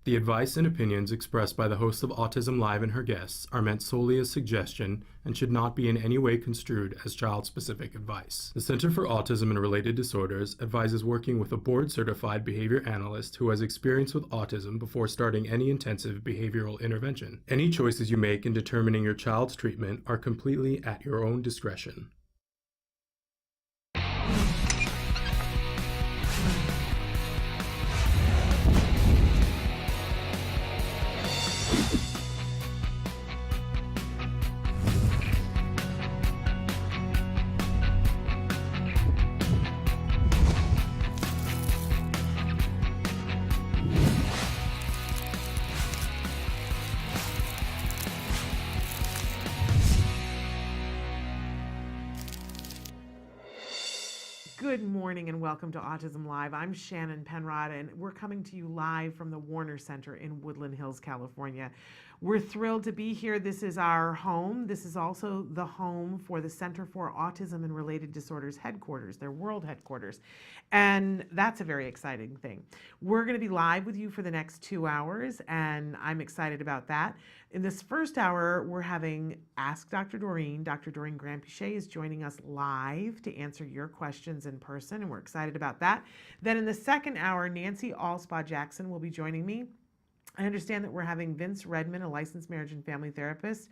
The advice and opinions expressed by the host of Autism Live and her guests are meant solely as suggestion and should not be in any way construed as child-specific advice. The Center for Autism and Related Disorders advises working with a board-certified behavior analyst who has experience with autism before starting any intensive behavioral intervention. Any choices you make in determining your child's treatment are completely at your own discretion. Good morning and welcome to Autism Live. I'm Shannon Penrod and we're coming to you live from the Warner Center in Woodland Hills, California. We're thrilled to be here. This is our home. This is also the home for the Center for Autism and Related Disorders headquarters, their world headquarters. And that's a very exciting thing. We're going to be live with you for the next 2 hours and I'm excited about that. In this first hour, we're having Ask Dr. Doreen. Dr. Doreen Grant-Pichet is joining us live to answer your questions in person, and we're excited about that. Then in the second hour, Nancy Allspaw Jackson will be joining me. I understand that we're having Vince Redmond, a licensed marriage and family therapist.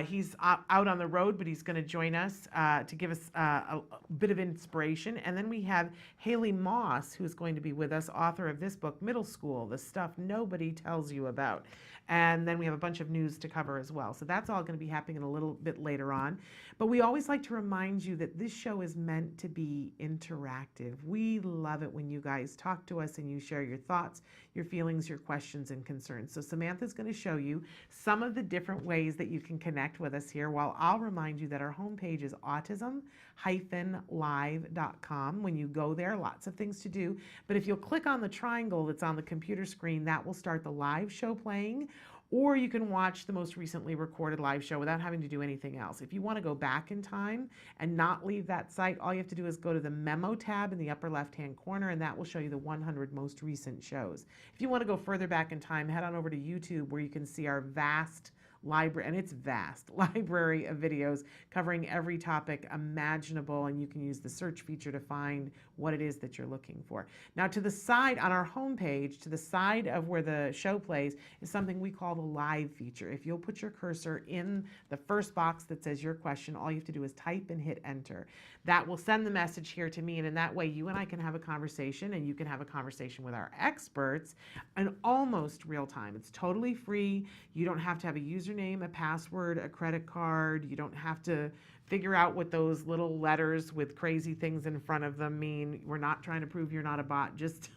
He's out on the road, but he's going to join us to give us a bit of inspiration. And then we have Haley Moss, who's going to be with us, author of this book, Middle School, The Stuff Nobody Tells You About. And then we have a bunch of news to cover as well. So that's all going to be happening a little bit later on. But we always like to remind you that this show is meant to be interactive. We love it when you guys talk to us and you share your thoughts, your feelings, your questions, and concerns. So Samantha's going to show you some of the different ways that you can connect with us here, while I'll remind you that our homepage is autism-live.com. When you go there, lots of things to do. But if you'll click on the triangle that's on the computer screen, that will start the live show playing. Or you can watch the most recently recorded live show without having to do anything else. If you want to go back in time and not leave that site, all you have to do is go to the memo tab in the upper left-hand corner, and that will show you the 100 most recent shows. If you want to go further back in time, head on over to YouTube, where you can see our vast library, and it's vast, library of videos covering every topic imaginable, and you can use the search feature to find what it is that you're looking for. Now, to the side on our homepage, to the side of where the show plays, is something we call the live feature. If you'll put your cursor in the first box that says your question, all you have to do is type and hit enter. That will send the message here to me, and in that way you and I can have a conversation, and you can have a conversation with our experts in almost real time. It's totally free. You don't have to have a username, a password, a credit card. You don't have to figure out what those little letters with crazy things in front of them mean. We're not trying to prove you're not a bot. Just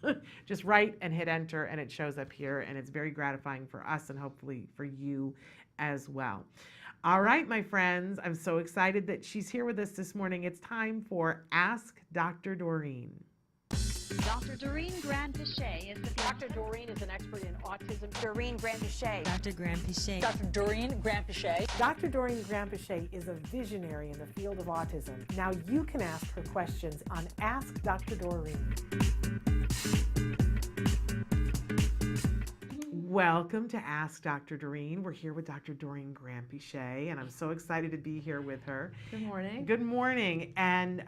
write and hit enter, and it shows up here, and it's very gratifying for us and hopefully for you as well. All right, my friends, I'm so excited that she's here with us this morning. It's time for Ask Dr. Doreen. Dr. Doreen Grant-Pichet is the Dr. Doreen is an expert in autism. Doreen Grant-Pichet. Dr. Grant-Pichet. Dr. Doreen Grant-Pichet. Dr. Doreen Grant-Pichet is a visionary in the field of autism. Now you can ask her questions on Ask Dr. Doreen. Welcome to Ask Dr. Doreen. We're here with Dr. Doreen Grant-Pichet, and I'm so excited to be here with her. Good morning. Good morning. And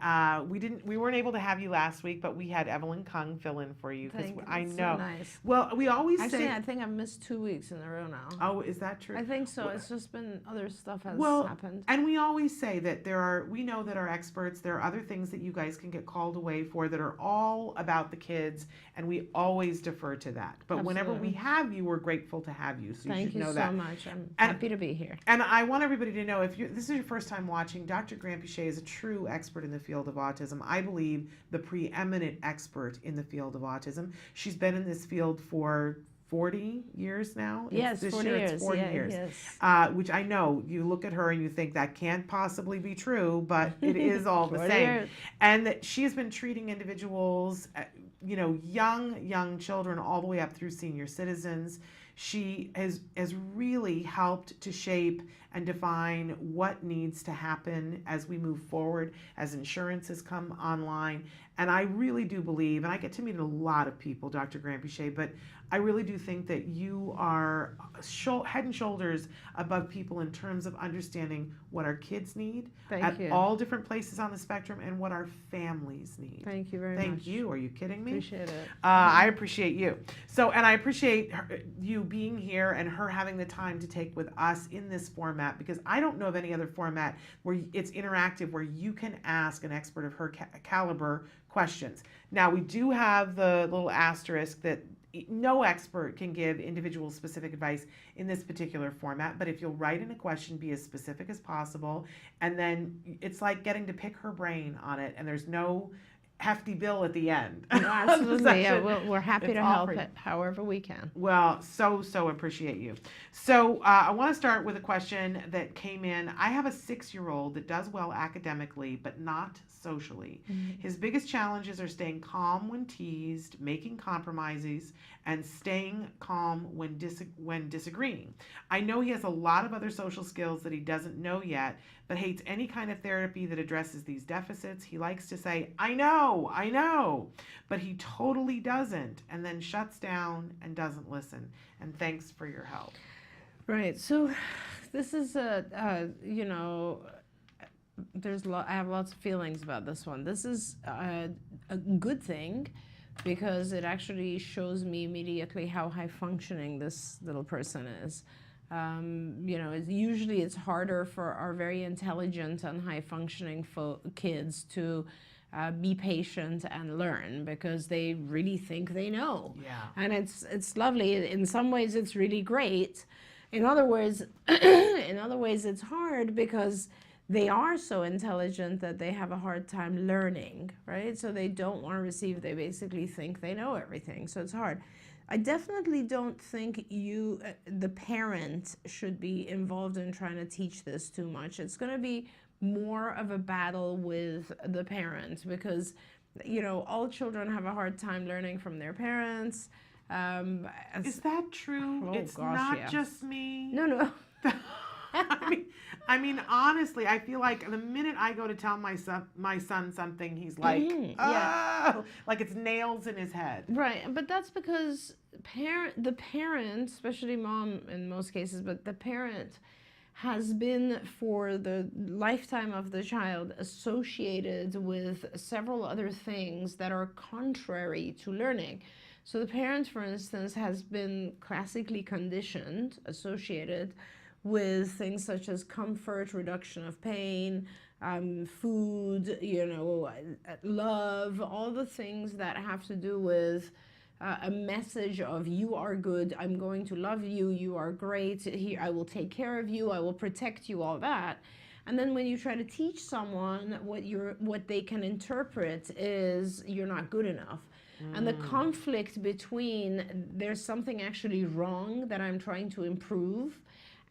we weren't able to have you last week, but we had Evelyn Kung fill in for you. I know. So nice. Well, we always Actually, say. I think I've missed 2 weeks in a row now. Oh, is that true? I think so. Well, it's just been other stuff has happened. And we always say that we know that our experts, there are other things that you guys can get called away for that are all about the kids, and we always defer to that. But whenever we have you, we're grateful to have you. So Thank you should you know so that. much. I'm happy to be here. And I want everybody to know, if this is your first time watching, Dr. Grant-Pichet is a true expert in the field of autism. I believe the preeminent expert in the field of autism. She's been in this field for 40 years now? Yes, this 40 year years. It's 40 yeah, years. Yes. Which I know, you look at her and you think that can't possibly be true, but it is all the 40 same. years. And that she has been treating individuals, young children all the way up through senior citizens. She has really helped to shape and define what needs to happen as we move forward, as insurances come online. And I really do believe, and I get to meet a lot of people, Dr. Granpeesheh, but I really do think that you are head and shoulders above people in terms of understanding what our kids need Thank you. all different places on the spectrum and what our families need. Thank you very much. Thank you. Are you kidding me? Appreciate it. I appreciate you. So, and I appreciate you being here and her having the time to take with us in this format, because I don't know of any other format where it's interactive, where you can ask an expert of her caliber questions. Now, we do have the little asterisk that no expert can give individual specific advice in this particular format, but if you'll write in a question, be as specific as possible, and then it's like getting to pick her brain on it, and there's no hefty bill at the end. No, absolutely. Yeah, we're happy to help it however we can. Well, so appreciate you. So I want to start with a question that came in. I have a 6-year-old that does well academically, but not socially. Mm-hmm. His biggest challenges are staying calm when teased, making compromises, and staying calm when disagreeing. I know he has a lot of other social skills that he doesn't know yet, but hates any kind of therapy that addresses these deficits. He likes to say, I know, but he totally doesn't, and then shuts down and doesn't listen. And thanks for your help. Right. So this is you know, I have lots of feelings about this one. This is a good thing, because it actually shows me immediately how high functioning this little person is. You know, usually it's harder for our very intelligent and high functioning kids to be patient and learn, because they really think they know. Yeah. And it's lovely. In some ways it's really great. In other words, it's hard because they are so intelligent that they have a hard time learning, right? So they don't want to receive, they basically think they know everything. So it's hard. I definitely don't think you, the parent, should be involved in trying to teach this too much. It's going to be more of a battle with the parent, because, you know, all children have a hard time learning from their parents. Is that true? Oh, it's gosh, not yeah. just me. No. I mean, honestly, I feel like the minute I go to tell my son something, he's like, yeah. like it's nails in his head. Right, but that's because the parent, especially mom in most cases, but the parent has been for the lifetime of the child associated with several other things that are contrary to learning. So the parent, for instance, has been classically conditioned, associated with things such as comfort, reduction of pain, food, you know, love, all the things that have to do with a message of you are good, I'm going to love you, you are great, here I will take care of you, I will protect you, all that. And then when you try to teach someone, what they can interpret is you're not good enough. And the conflict between there's something actually wrong that I'm trying to improve,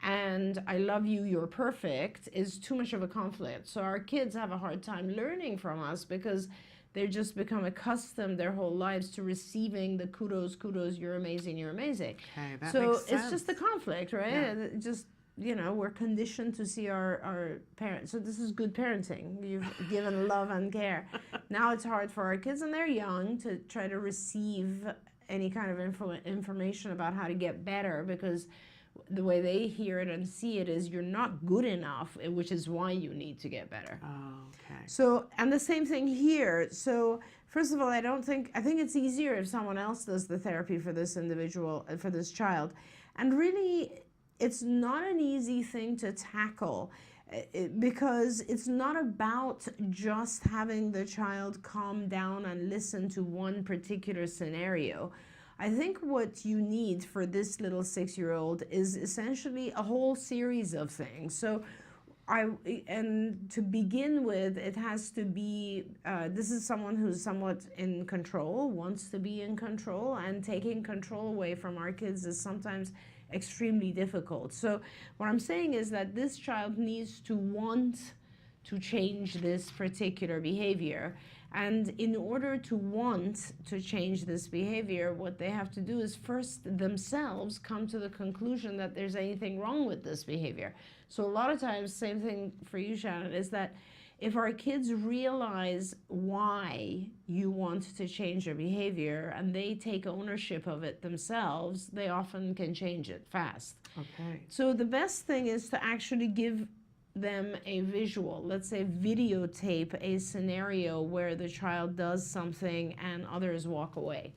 and I love you, you're perfect, is too much of a conflict. So our kids have a hard time learning from us because they've just become accustomed their whole lives to receiving the kudos, you're amazing, you're amazing. Okay, that so makes sense. it's just the conflict, right? Yeah. It just, you know, we're conditioned to see our parents. So this is good parenting. You've given love and care. Now it's hard for our kids, and they're young, to try to receive any kind of information about how to get better, because the way they hear it and see it is you're not good enough, which is why you need to get better. Oh, okay. So, and the same thing here. So, first of all, I think it's easier if someone else does the therapy for this individual, for this child. And really, it's not an easy thing to tackle, because it's not about just having the child calm down and listen to one particular scenario. I think what you need for this little 6-year-old is essentially a whole series of things. So and to begin with, it has to be, this is someone who's somewhat in control, wants to be in control, and taking control away from our kids is sometimes extremely difficult. So what I'm saying is that this child needs to want to change this particular behavior. And in order to want to change this behavior, what they have to do is first themselves come to the conclusion that there's anything wrong with this behavior. So a lot of times, same thing for you, Shannon, is that if our kids realize why you want to change their behavior and they take ownership of it themselves, they often can change it fast. Okay. So the best thing is to actually give them a visual. Let's say videotape a scenario where the child does something and others walk away.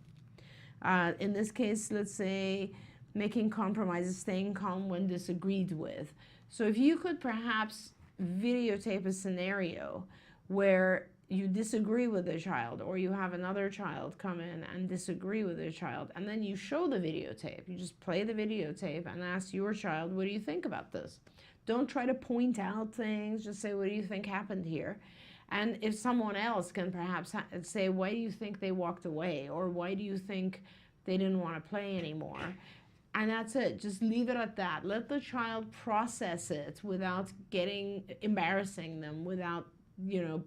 In this case, let's say making compromises, staying calm when disagreed with. So if you could perhaps videotape a scenario where you disagree with a child, or you have another child come in and disagree with a child, and then you show the videotape. You just play the videotape and ask your child, what do you think about this? Don't try to point out things, just say, what do you think happened here? And if someone else can perhaps say, why do you think they walked away? Or why do you think they didn't want to play anymore? And that's it. Just leave it at that. Let the child process it without embarrassing them, without,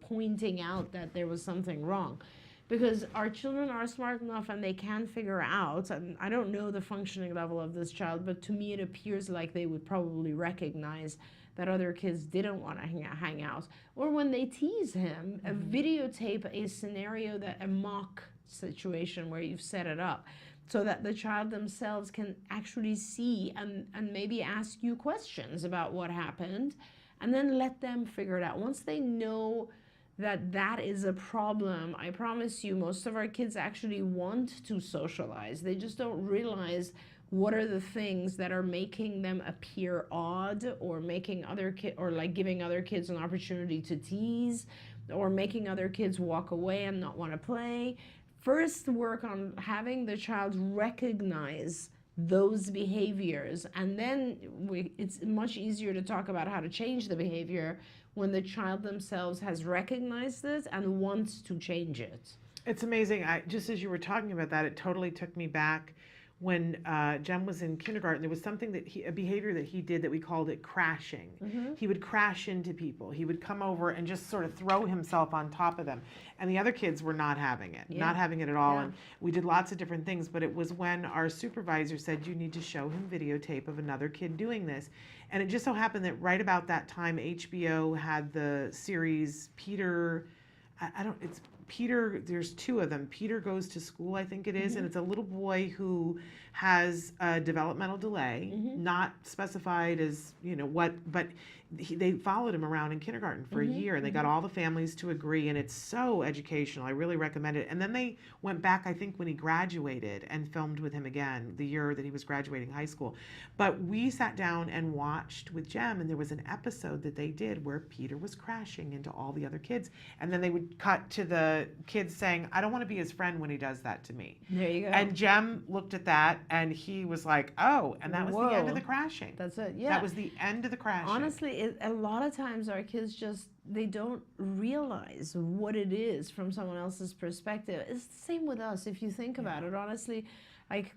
pointing out that there was something wrong. Because our children are smart enough and they can figure out, and I don't know the functioning level of this child, but to me it appears like they would probably recognize that other kids didn't want to hang out. Or when they tease him, videotape a scenario, a mock situation where you've set it up, so that the child themselves can actually see and maybe ask you questions about what happened, and then let them figure it out. Once they know that is a problem, I promise you, most of our kids actually want to socialize. They just don't realize what are the things that are making them appear odd, or making giving other kids an opportunity to tease, or making other kids walk away and not want to play. First, work on having the child recognize those behaviors, and then it's much easier to talk about how to change the behavior when the child themselves has recognized it and wants to change it. It's amazing. Just as you were talking about that, it totally took me back when Jem was in kindergarten. There was something a behavior that he did that we called it crashing. He would crash into people. He would come over and just sort of throw himself on top of them. And the other kids were not having it, not having it at all. And we did lots of different things, but it was when our supervisor said, you need to show him videotape of another kid doing this. And it just so happened that right about that time, HBO had the series Peter, Peter, there's two of them. Peter Goes to School, I think it is, and it's a little boy who has a developmental delay, not specified as, what, but they followed him around in kindergarten for a year, and they got all the families to agree, and it's so educational. I really recommend it. And then they went back, I think, when he graduated and filmed with him again, the year that he was graduating high school. But we sat down and watched with Jem, and there was an episode that they did where Peter was crashing into all the other kids, and then they would cut to the kids saying, I don't want to be his friend when he does that to me. There you go. And Jem looked at that, and he was like, oh, and that was the end of the crashing. That's it, yeah. That was the end of the crashing. Honestly, a lot of times our kids they don't realize what it is from someone else's perspective. It's the same with us, if you think about it, honestly. Like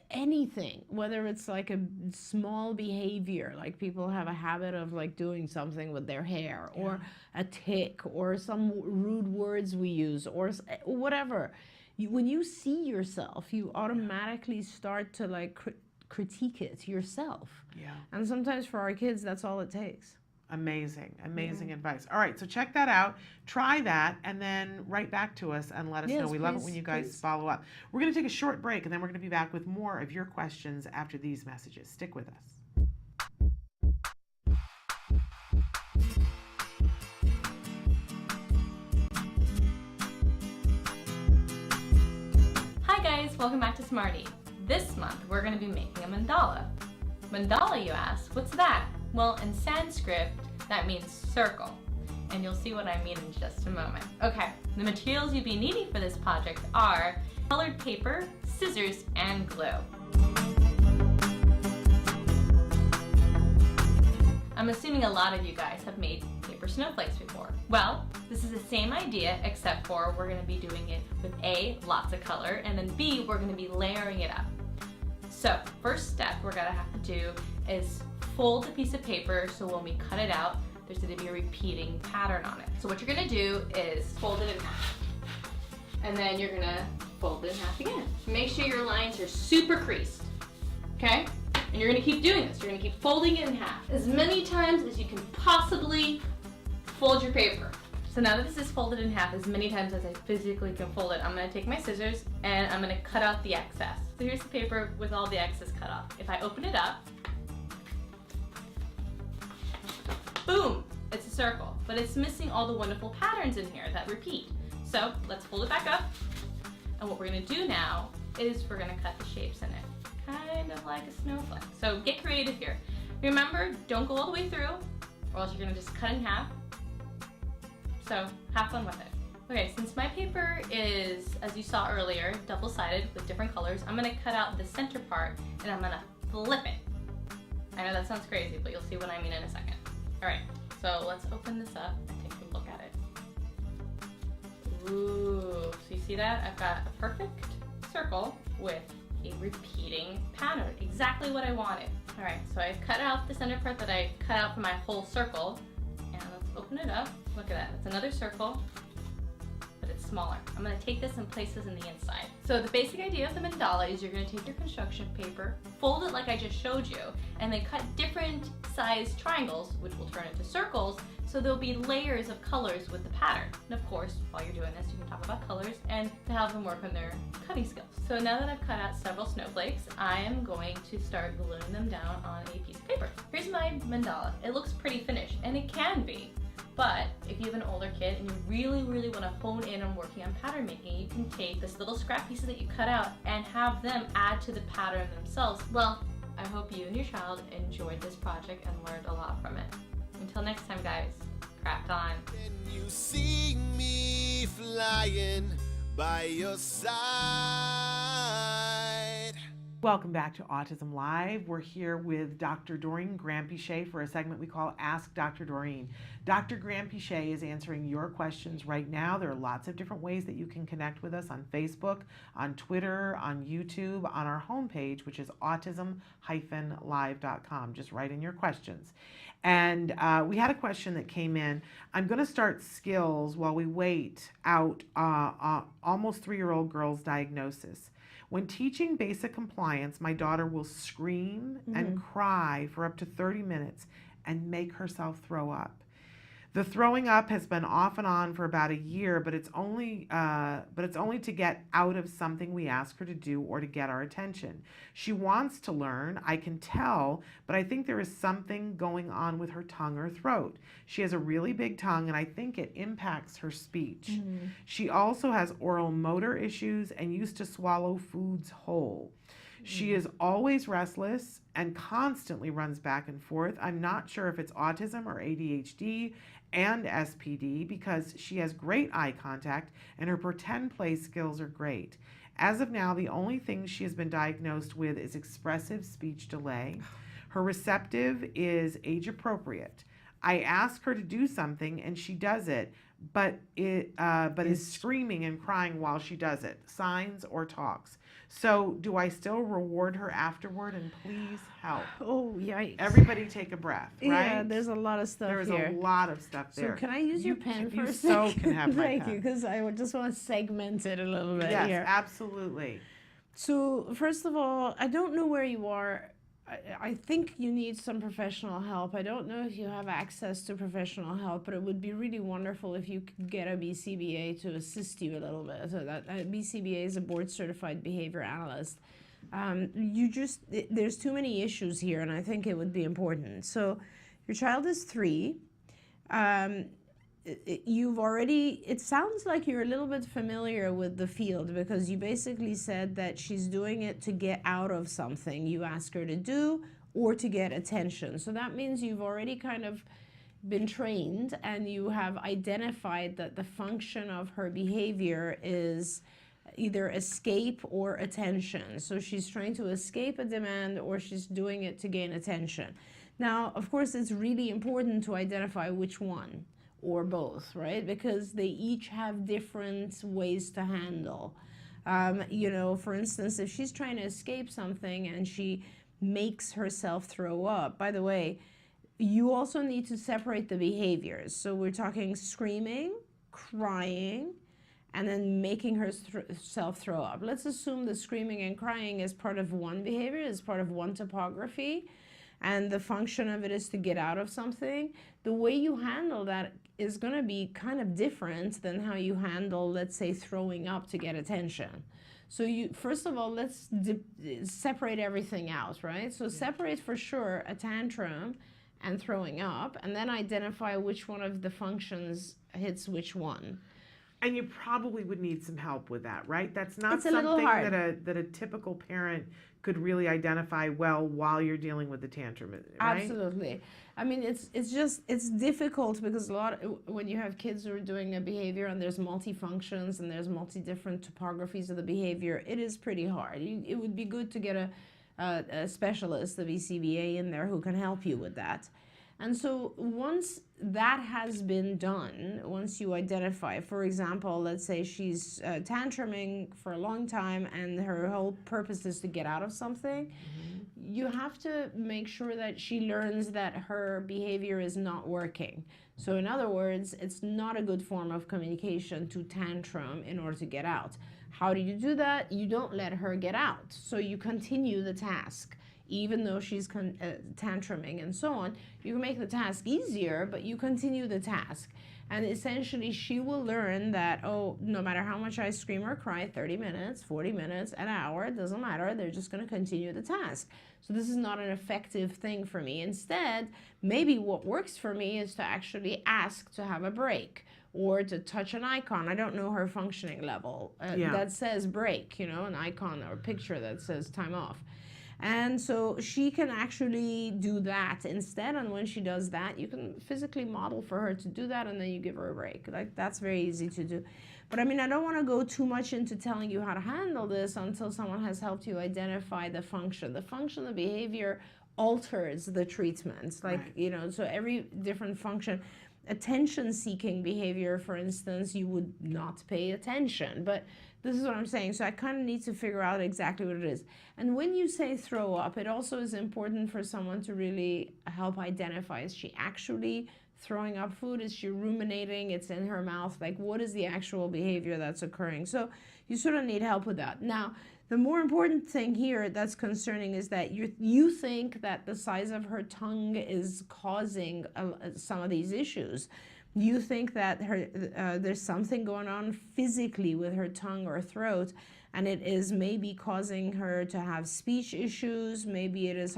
anything, whether it's like a small behavior, like people have a habit of like doing something with their hair, or a tick, or some rude words we use, or whatever. When you see yourself, you automatically start to like critique it yourself. Yeah. And sometimes for our kids, that's all it takes. Amazing advice. All right, so check that out, try that, and then write back to us and let us know. We love it when you guys follow up. We're going to take a short break, and then we're going to be back with more of your questions after these messages. Stick with us. Hi guys, welcome back to Smarty. This month we're going to be making a mandala. Mandala, you ask? What's that? Well, in Sanskrit, that means circle, and you'll see what I mean in just a moment. Okay, the materials you'll be needing for this project are colored paper, scissors, and glue. I'm assuming a lot of you guys have made paper snowflakes before. Well, this is the same idea, except for we're going to be doing it with A, lots of color, and then B, we're going to be layering it up. So, first step we're going to have to do is fold a piece of paper, so when we cut it out, there's going to be a repeating pattern on it. So what you're going to do is fold it in half, and then you're going to fold it in half again. Make sure your lines are super creased, okay? And And you're gonna keep doing this. You're gonna keep folding it in half as many times as you can possibly fold your paper. So now that this is folded in half as many times as I physically can fold it, I'm gonna take my scissors and I'm gonna cut out the excess. So here's the paper with all the excess cut off. If I open it up, boom, it's a circle, but it's missing all the wonderful patterns in here that repeat. So let's fold it back up. And what we're gonna do now is we're gonna cut the shapes in it, kind of like a snowflake. So get creative here. Remember, don't go all the way through, or else you're gonna just cut in half. So have fun with it. Okay, since my paper is, as you saw earlier, double-sided with different colors, I'm gonna cut out the center part and I'm gonna flip it. I know that sounds crazy, but you'll see what I mean in a second. All right, so let's open this up and take a look at it. Ooh, so you see that? I've got a perfect circle with a repeating pattern, exactly what I wanted. All right, so I've cut out the center part that I cut out for my whole circle, and let's open it up. Look at that, it's another circle, but it's smaller. I'm gonna take this and place this in the inside. So the basic idea of the mandala is you're gonna take your construction paper, fold it like I just showed you, and then cut different sized triangles, which will turn into circles, so there'll be layers of colors with the pattern. And of course, while you're doing this, you can talk about colors and to have them work on their cutting skills. So now that I've cut out several snowflakes, I am going to start gluing them down on a piece of paper. Here's my mandala. It looks pretty finished, and it can be. But if you have an older kid and you really, really want to hone in on working on pattern making, you can take this little scrap pieces that you cut out and have them add to the pattern themselves. Well, I hope you and your child enjoyed this project and learned a lot from it. Until next time, guys, craft on. When you see me flying by your side. Welcome back to Autism Live. We're here with Dr. Doreen Granpeesheh for a segment we call Ask Dr. Doreen. Dr. Granpeesheh is answering your questions right now. There are lots of different ways that you can connect with us on Facebook, on Twitter, on YouTube, on our homepage, which is autism-live.com. Just write in your questions. And we had a question that came in. I'm going to start skills while we wait out almost 3-year-old girl's diagnosis. When teaching basic compliance, my daughter will scream and cry for up to 30 minutes and make herself throw up. The throwing up has been off and on for about a year, but it's only to get out of something we ask her to do or to get our attention. She wants to learn, I can tell, but I think there is something going on with her tongue or throat. She has a really big tongue, and I think it impacts her speech. She also has oral motor issues and used to swallow foods whole. She is always restless and constantly runs back and forth. I'm not sure if it's autism or ADHD and SPD because she has great eye contact and her pretend play skills are great. As of now, the only thing she has been diagnosed with is expressive speech delay. Her receptive is age appropriate. I ask her to do something and she does it, but is screaming and crying while she does it, signs or talks. So do I still reward her afterward? And please help. Oh, yikes. Everybody take a breath, right? Yeah, there's a lot of stuff There's here. a lot of stuff there. So can I use your pen for a so second? can have my Thank pen. you, because I would just want to segment it a little bit Yes, here. absolutely. So first of all, I don't know where you are. I think you need some professional help. I don't know if you have access to professional help, but it would be really wonderful if you could get a BCBA to assist you a little bit. So that BCBA is a board certified behavior analyst. There's too many issues here, and I think it would be important. So your child is 3. It sounds like you're a little bit familiar with the field because you basically said that she's doing it to get out of something you ask her to do or to get attention. So that means you've already kind of been trained and you have identified that the function of her behavior is either escape or attention. So she's trying to escape a demand or she's doing it to gain attention. Now, of course, it's really important to identify which one or both, right? Because they each have different ways to handle. For instance, if she's trying to escape something and she makes herself throw up, by the way, you also need to separate the behaviors. So we're talking screaming, crying, and then making herself throw up. Let's assume the screaming and crying is part of one behavior, is part of one topography, and the function of it is to get out of something. The way you handle that is going to be kind of different than how you handle, let's say, throwing up to get attention. So you, first of all, let's separate everything out, right? So separate for sure a tantrum and throwing up, and then identify which one of the functions hits which one. And you probably would need some help with that, right? That's not It's a little something hard. that a typical parent could really identify well while you're dealing with the tantrum, right? Absolutely. I mean, it's difficult because when you have kids who are doing a behavior and there's multi-functions and there's different topographies of the behavior, it is pretty hard. It would be good to get a specialist, a BCBA in there who can help you with that. And so once that has been done, once you identify, for example, let's say she's tantruming for a long time and her whole purpose is to get out of something, you have to make sure that she learns that her behavior is not working. So in other words, it's not a good form of communication to tantrum in order to get out. How do you do that? You don't let her get out. So you continue the task. Even though she's tantruming and so on, you can make the task easier, but you continue the task. And essentially, she will learn that, oh, no matter how much I scream or cry, 30 minutes, 40 minutes, an hour, it doesn't matter. They're just going to continue the task. So this is not an effective thing for me. Instead, maybe what works for me is to actually ask to have a break or to touch an icon. I don't know her functioning level that says break, you know, an icon or a picture that says time off. And so she can actually do that instead, and when she does that, you can physically model for her to do that, and then you give her a break. Like, that's very easy to do. But I mean, I don't want to go too much into telling you how to handle this until someone has helped you identify the function. The function of behavior alters the treatments. Like, you know, so every different function. Attention-seeking behavior, for instance, you would not pay attention. But this is what I'm saying. So I kind of need to figure out exactly what it is. And when you say throw up, it also is important for someone to really help identify. Is she actually throwing up food? Is she ruminating? It's in her mouth. Like, what is the actual behavior that's occurring? So you sort of need help with that. Now, the more important thing here that's concerning is that you think that the size of her tongue is causing some of these issues. You think that there's something going on physically with her tongue or throat, and it is maybe causing her to have speech issues. Maybe it is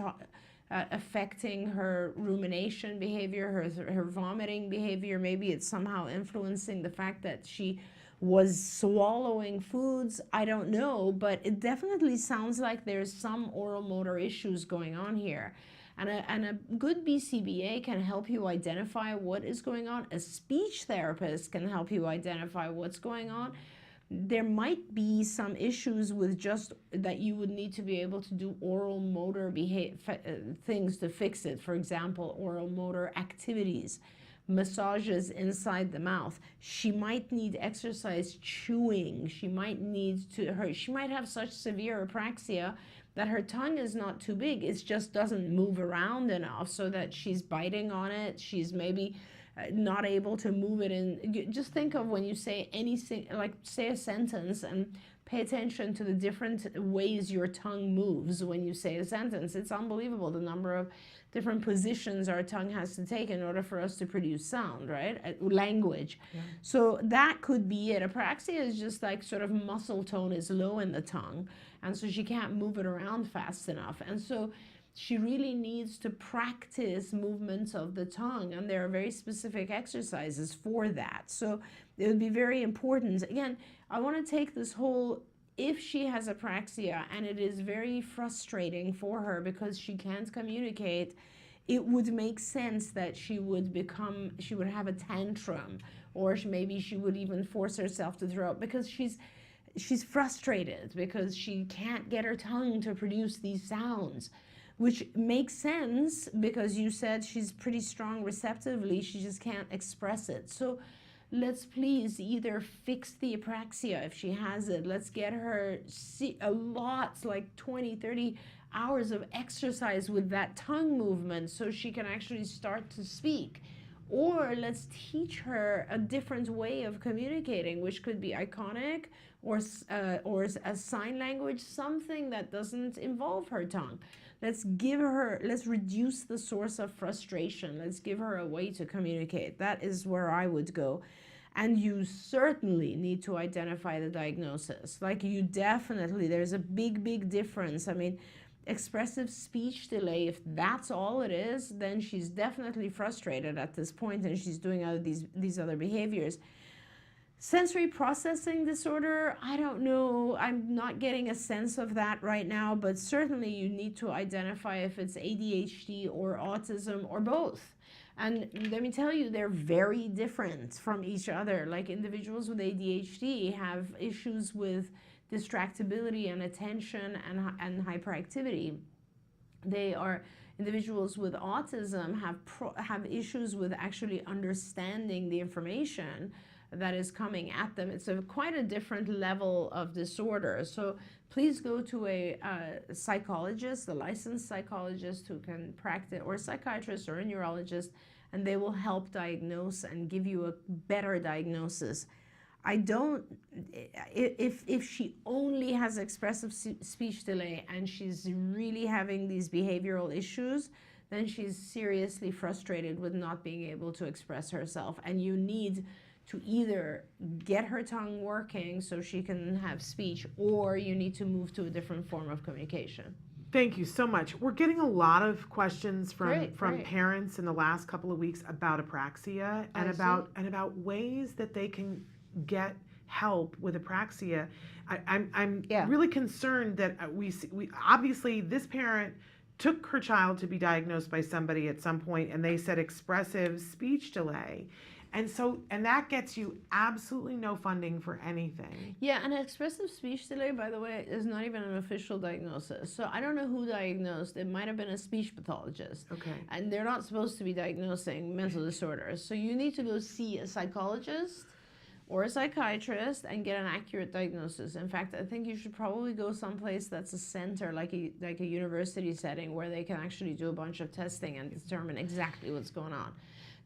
affecting her rumination behavior, her vomiting behavior. Maybe it's somehow influencing the fact that she was swallowing foods. I don't know, but it definitely sounds like there's some oral motor issues going on here. And a good BCBA can help you identify what is going on. A speech therapist can help you identify what's going on. There might be some issues with just that you would need to be able to do oral motor things to fix it. For example, oral motor activities, massages inside the mouth. She might need exercise chewing. She might have such severe apraxia that her tongue is not too big. It just doesn't move around enough so that she's biting on it. She's maybe not able to move it in. Just think of when you say anything, like say a sentence, and pay attention to the different ways your tongue moves when you say a sentence. It's unbelievable the number of different positions our tongue has to take in order for us to produce sound, right? Language. Yeah. So that could be it. Apraxia is just like sort of muscle tone is low in the tongue, and so she can't move it around fast enough. And so she really needs to practice movements of the tongue, and there are very specific exercises for that. So it would be very important. Again, I want to take this whole, if she has apraxia and it is very frustrating for her because she can't communicate, it would make sense that she would have a tantrum, or maybe she would even force herself to throw up because she's frustrated because she can't get her tongue to produce these sounds, which makes sense because you said she's pretty strong receptively, she just can't express it. So let's please either fix the apraxia if she has it. Let's get her a lot, like 20, 30 hours of exercise with that tongue movement so she can actually start to speak. Or let's teach her a different way of communicating, which could be iconic or a sign language, something that doesn't involve her tongue. Let's reduce the source of frustration. Let's give her a way to communicate. That is where I would go. And you certainly need to identify the diagnosis. Like there's a big difference. I mean, expressive speech delay, if that's all it is, then she's definitely frustrated at this point and she's doing these other behaviors. Sensory processing disorder, I don't know. I'm not getting a sense of that right now, but certainly you need to identify if it's ADHD or autism or both. And let me tell you, they're very different from each other. Like individuals with ADHD have issues with distractibility and attention and hyperactivity. Individuals with autism have issues with actually understanding the information that is coming at them. It's quite a different level of disorder. So please go to a psychologist, a licensed psychologist who can practice, or a psychiatrist or a neurologist, and they will help diagnose and give you a better diagnosis. If she only has expressive speech delay and she's really having these behavioral issues, then she's seriously frustrated with not being able to express herself. And you need to either get her tongue working so she can have speech, or you need to move to a different form of communication. Thank you so much. We're getting a lot of questions from Great. parents in the last couple of weeks about apraxia and about ways that they can get help with apraxia. I'm really concerned that we obviously this parent took her child to be diagnosed by somebody at some point, and they said expressive speech delay. And that gets you absolutely no funding for anything. Yeah, and expressive speech delay, by the way, is not even an official diagnosis. So I don't know who diagnosed. It might have been a speech pathologist. Okay. And they're not supposed to be diagnosing mental disorders. So you need to go see a psychologist or a psychiatrist and get an accurate diagnosis. In fact, I think you should probably go someplace that's a center, like a university setting, where they can actually do a bunch of testing and determine exactly what's going on.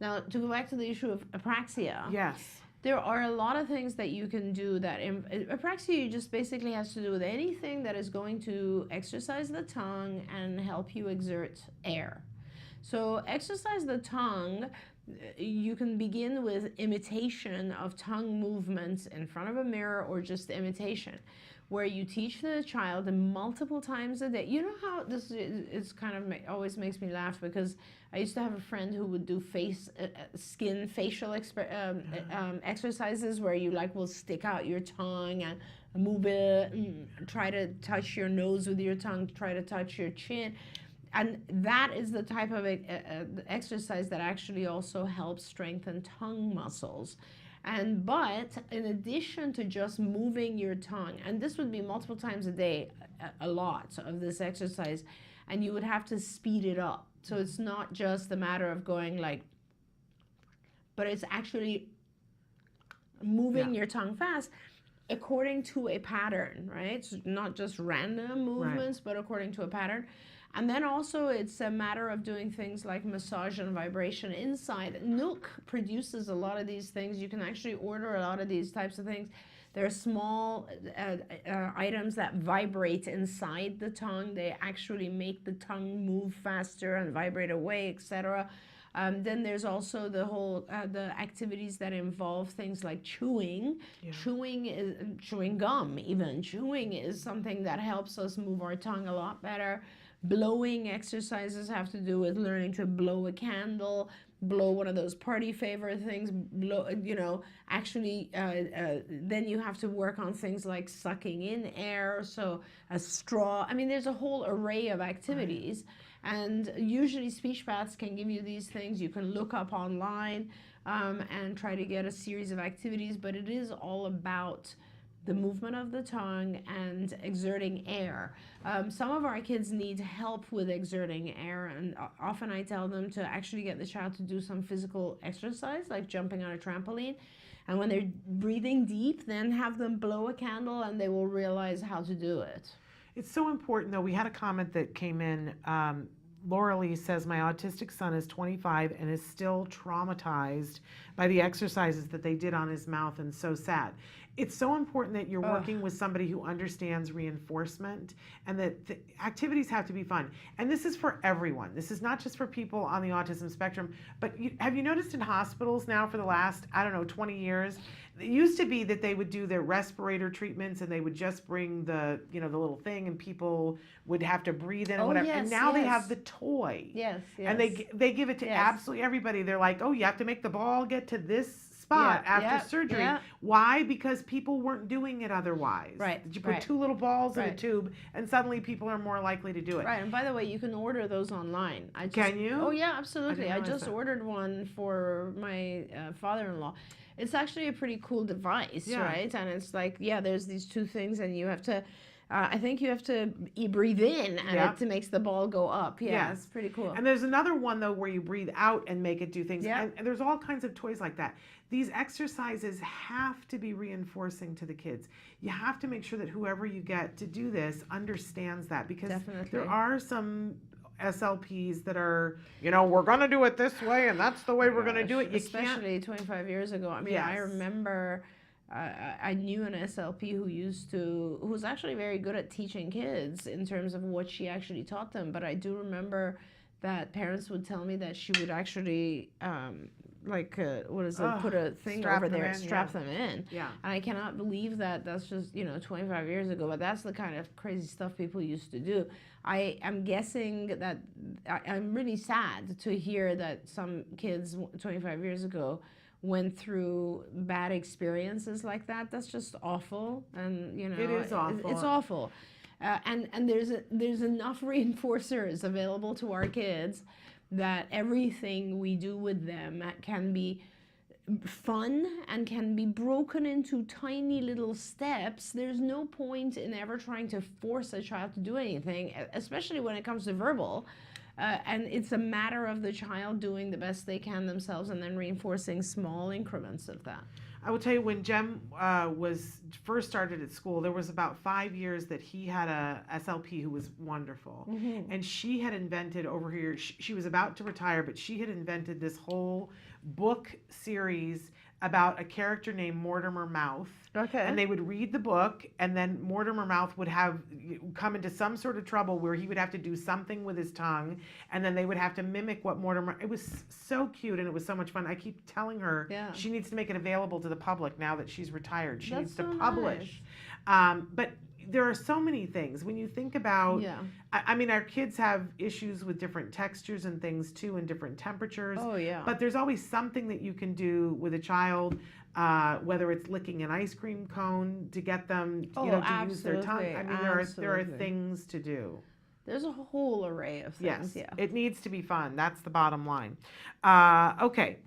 Now, to go back to the issue of apraxia. Yes. There are a lot of things that you can do that apraxia just basically has to do with anything that is going to exercise the tongue and help you exert air. So exercise the tongue, you can begin with imitation of tongue movements in front of a mirror, or just imitation, where you teach the child multiple times a day. You know how this is kind of always makes me laugh, because I used to have a friend who would do facial exercises where you will stick out your tongue and move it, and try to touch your nose with your tongue, try to touch your chin. And that is the type of exercise that actually also helps strengthen tongue muscles. But in addition to just moving your tongue, and this would be multiple times a day, a lot of this exercise, and you would have to speed it up. So it's not just a matter of going but it's actually moving your tongue fast according to a pattern, right? So not just random movements, but according to a pattern. And then also it's a matter of doing things like massage and vibration inside. Nook produces a lot of these things. You can actually order a lot of these types of things. There are small items that vibrate inside the tongue. They actually make the tongue move faster and vibrate away, etc. Then there's also the whole the activities that involve things like chewing. Yeah. Chewing gum, even. Chewing is something that helps us move our tongue a lot better. Blowing exercises have to do with learning to blow a candle, blow one of those party favor things, blow, then you have to work on things like sucking in air, so a straw. I mean, there's a whole array of activities. And usually speech paths can give you these things. You can look up online and try to get a series of activities, but it is all about the movement of the tongue and exerting air. Some of our kids need help with exerting air, and often I tell them to actually get the child to do some physical exercise, like jumping on a trampoline. And when they're breathing deep, then have them blow a candle and they will realize how to do it. It's so important, though. We had a comment that came in Laura Lee says, my autistic son is 25 and is still traumatized by the exercises that they did on his mouth, and so sad. It's so important that you're working with somebody who understands reinforcement, and that the activities have to be fun. And this is for everyone. This is not just for people on the autism spectrum, but have you noticed in hospitals now for the last, 20 years, it used to be that they would do their respirator treatments and they would just bring the little thing and people would have to breathe in and whatever. Yes, and now they yes. have the toy. Yes, yes. And they give it to absolutely everybody. They're like, oh, you have to make the ball get to this spot after surgery. Yeah. Why? Because people weren't doing it otherwise. Right, You put right. two little balls in a Right. tube and suddenly people are more likely to do it. Right, and by the way, you can order those online. Can you? Oh yeah, absolutely. I realize just that. ordered one for my father-in-law. It's actually a pretty cool device, Yeah. right? And it's like, there's these two things, and you have to. I think you have to breathe in, and it makes the ball go up. Yeah, Yes. it's pretty cool. And there's another one though where you breathe out and make it do things. Yeah. And there's all kinds of toys like that. These exercises have to be reinforcing to the kids. You have to make sure that whoever you get to do this understands that, because Definitely. there are some SLPs that are, we're going to do it this way and that's the way we're going to do it. You can't. Especially 25 years ago. I mean, I Yes. remember I knew an SLP who was actually very good at teaching kids in terms of what she actually taught them. But I do remember that parents would tell me that she would actually, put a thing Strap over them there, in, strap them in. Yeah. And I cannot believe that that's just, 25 years ago. But that's the kind of crazy stuff people used to do. I am guessing that I'm really sad to hear that some kids 25 years ago went through bad experiences like that. That's just awful, and It is awful. It's awful, and there's enough reinforcers available to our kids that everything we do with them can be fun and can be broken into tiny little steps. There's no point in ever trying to force a child to do anything, especially when it comes to verbal. And it's a matter of the child doing the best they can themselves and then reinforcing small increments of that. I will tell you, when Jem was first started at school, there was about 5 years that he had a SLP who was wonderful. Mm-hmm. And she had invented over here, she was about to retire, but she had invented this whole book series about a character named Mortimer Mouth. Okay. And they would read the book, and then Mortimer Mouth would come into some sort of trouble where he would have to do something with his tongue, and then they would have to mimic what Mortimer. It was so cute, and it was so much fun. I keep telling her she needs to make it available to the public now that she's retired. She needs to publish. But there are so many things when you think about. I mean, our kids have issues with different textures and things too, and different temperatures. Oh yeah. But there's always something that you can do with a child. Whether it's licking an ice cream cone to get them, to use their tongue. I mean, there are things to do. There's a whole array of things. Yes, it needs to be fun. That's the bottom line. Okay.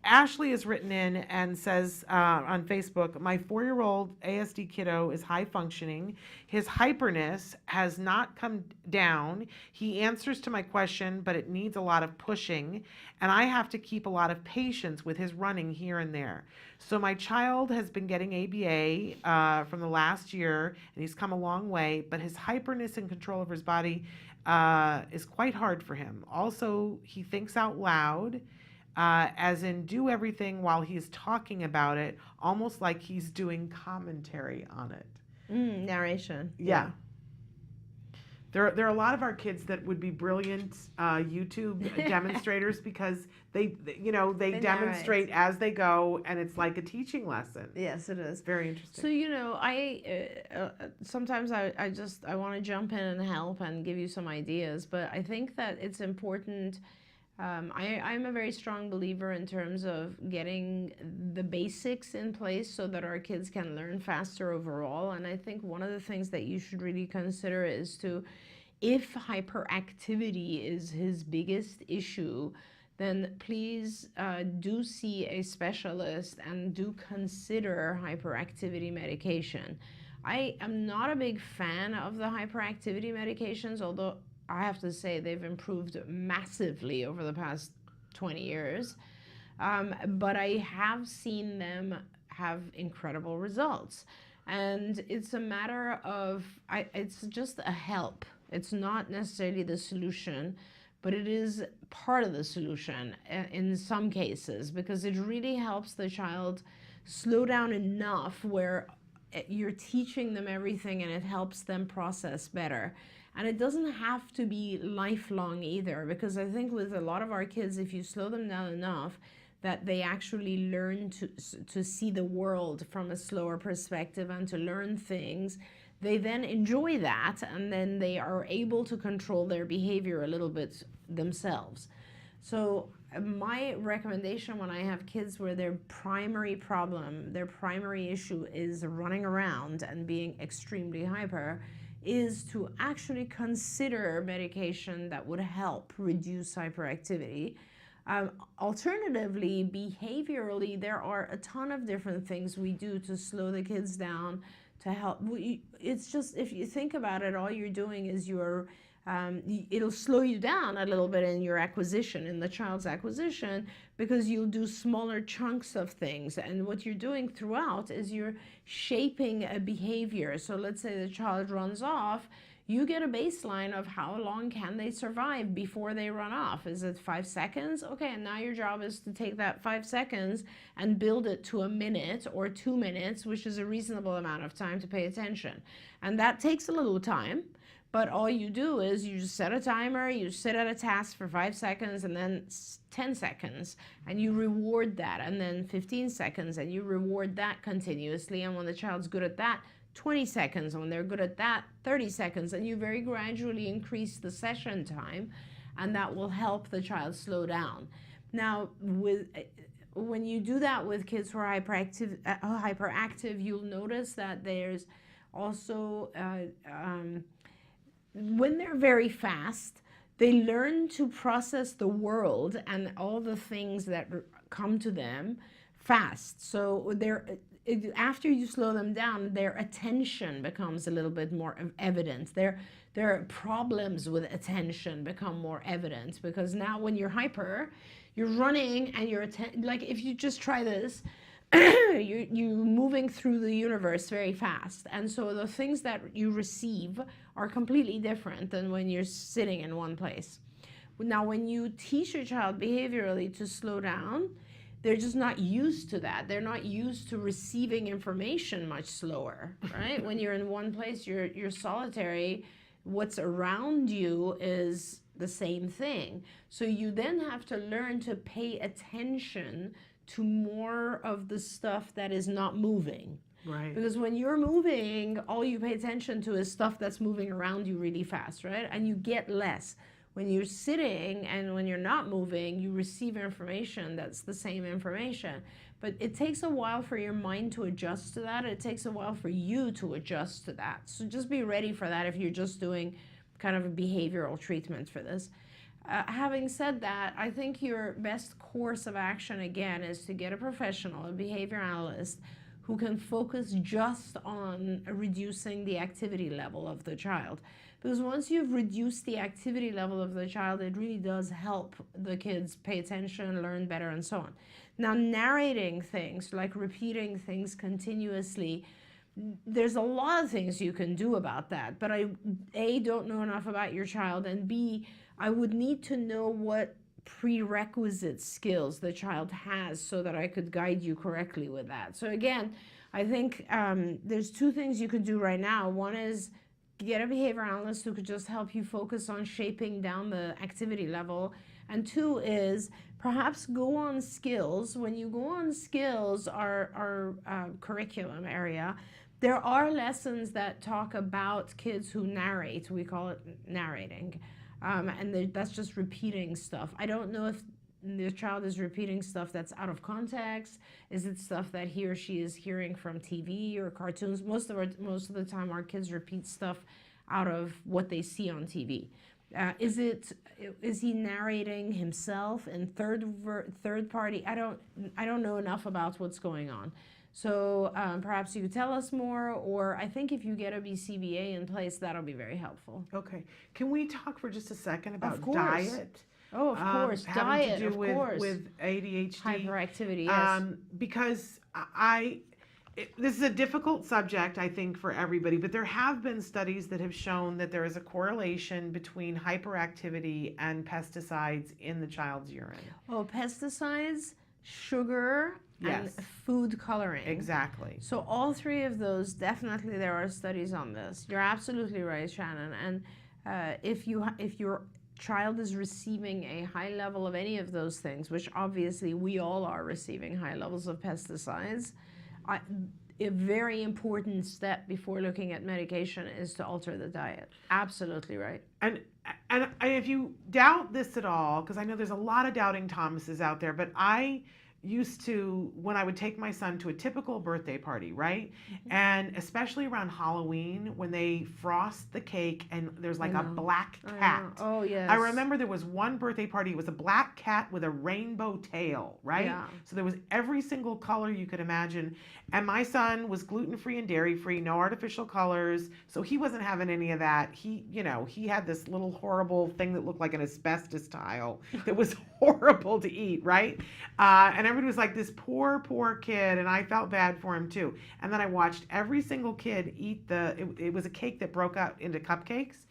Ashley has written in and says on Facebook, my 4-year-old ASD kiddo is high functioning. His hyperness has not come down. He answers to my question, but it needs a lot of pushing, and I have to keep a lot of patience with his running here and there. So my child has been getting ABA from the last year, and he's come a long way, but his hyperness and control over his body is quite hard for him. Also, he thinks out loud. As in do everything while he's talking about it, almost like he's doing commentary on it. Narration. Yeah. There are a lot of our kids that would be brilliant YouTube demonstrators because they demonstrate as they go, and it's like a teaching lesson. Yes, it is. Very interesting. So I sometimes I want to jump in and help and give you some ideas, but I think that it's important. I'm a very strong believer in terms of getting the basics in place so that our kids can learn faster overall. And I think one of the things that you should really consider is if hyperactivity is his biggest issue, then please do see a specialist and do consider hyperactivity medication. I am not a big fan of the hyperactivity medications, although I have to say they've improved massively over the past 20 years. But I have seen them have incredible results. And it's a matter of, it's just a help. It's not necessarily the solution, but it is part of the solution in some cases, because it really helps the child slow down enough where you're teaching them everything and it helps them process better. And it doesn't have to be lifelong either, because I think with a lot of our kids, if you slow them down enough, that they actually learn to see the world from a slower perspective and to learn things, they then enjoy that, and then they are able to control their behavior a little bit themselves. So my recommendation when I have kids where their primary problem, their primary issue is running around and being extremely hyper, is to actually consider medication that would help reduce hyperactivity. Alternatively, behaviorally, there are a ton of different things we do to slow the kids down, to help. It's just, if you think about it, all you're doing is it'll slow you down a little bit in your acquisition, in the child's acquisition, because you'll do smaller chunks of things. And what you're doing throughout is you're shaping a behavior. So let's say the child runs off, you get a baseline of how long can they survive before they run off. Is it 5 seconds? Okay, and now your job is to take that 5 seconds and build it to a minute or 2 minutes, which is a reasonable amount of time to pay attention. And that takes a little time, but all you do is you just set a timer, you sit at a task for 5 seconds and then 10 seconds, and you reward that, and then 15 seconds, and you reward that continuously. And when the child's good at that, 20 seconds. When they're good at that, 30 seconds. And you very gradually increase the session time, and that will help the child slow down. Now, when you do that with kids who are hyperactive, you'll notice that there's also, when they're very fast, they learn to process the world and all the things that come to them fast. So after you slow them down, their attention becomes a little bit more evident. Their problems with attention become more evident, because now when you're hyper, you're running and like if you just try this, you're moving through the universe very fast. And so the things that you receive are completely different than when you're sitting in one place. Now, when you teach a child behaviorally to slow down, they're just not used to that. They're not used to receiving information much slower, right? When you're in one place, you're solitary. What's around you is the same thing. So you then have to learn to pay attention to more of the stuff that is not moving. Right. Because when you're moving, all you pay attention to is stuff that's moving around you really fast, right? And you get less. When you're sitting and when you're not moving, you receive information that's the same information. But it takes a while for your mind to adjust to that. It takes a while for you to adjust to that. So just be ready for that if you're just doing kind of a behavioral treatment for this. Having said that, I think your best course of action, again, is to get a professional, a behavior analyst, who can focus just on reducing the activity level of the child. Because once you've reduced the activity level of the child, it really does help the kids pay attention, learn better, and so on. Now, narrating things, like repeating things continuously, there's a lot of things you can do about that. But I, A, don't know enough about your child, and B, I would need to know what prerequisite skills the child has so that I could guide you correctly with that. So again, I think there's two things you could do right now. One is get a behavior analyst who could just help you focus on shaping down the activity level. And two is perhaps go on skills. When you go on skills, our curriculum area, there are lessons that talk about kids who narrate. We call it narrating. And that's just repeating stuff. I don't know if the child is repeating stuff that's out of context. Is it stuff that he or she is hearing from TV or cartoons? Most of the time, our kids repeat stuff out of what they see on TV. Is he narrating himself in third party? I don't know enough about what's going on. So perhaps you could tell us more, or I think if you get a BCBA in place, that'll be very helpful. Okay. Can we talk for just a second about Of course. diet? Oh, of course. Having Diet, to do of course. with ADHD. Hyperactivity, yes. Because I This is a difficult subject, I think, for everybody, but there have been studies that have shown that there is a correlation between hyperactivity and pesticides in the child's urine. Oh, pesticides, sugar, Yes. and food coloring. Exactly. So all three of those, definitely there are studies on this. You're absolutely right, Shannon. And if your child is receiving a high level of any of those things, which obviously we all are receiving high levels of pesticides, a very important step before looking at medication is to alter the diet. Absolutely right. And if you doubt this at all, because I know there's a lot of doubting Thomases out there, but I used to, when I would take my son to a typical birthday party, right? And especially around Halloween, when they frost the cake and there's like a black cat. Oh, yes. I remember there was one birthday party, it was a black cat with a rainbow tail, right? Yeah. So there was every single color you could imagine. And my son was gluten-free and dairy-free, no artificial colors. So he wasn't having any of that. He, you know, he had this little horrible thing that looked like an asbestos tile that was horrible to eat, right? And everybody was like, this poor kid, and I felt bad for him too. And then I watched every single kid eat it was a cake that broke out into cupcakes.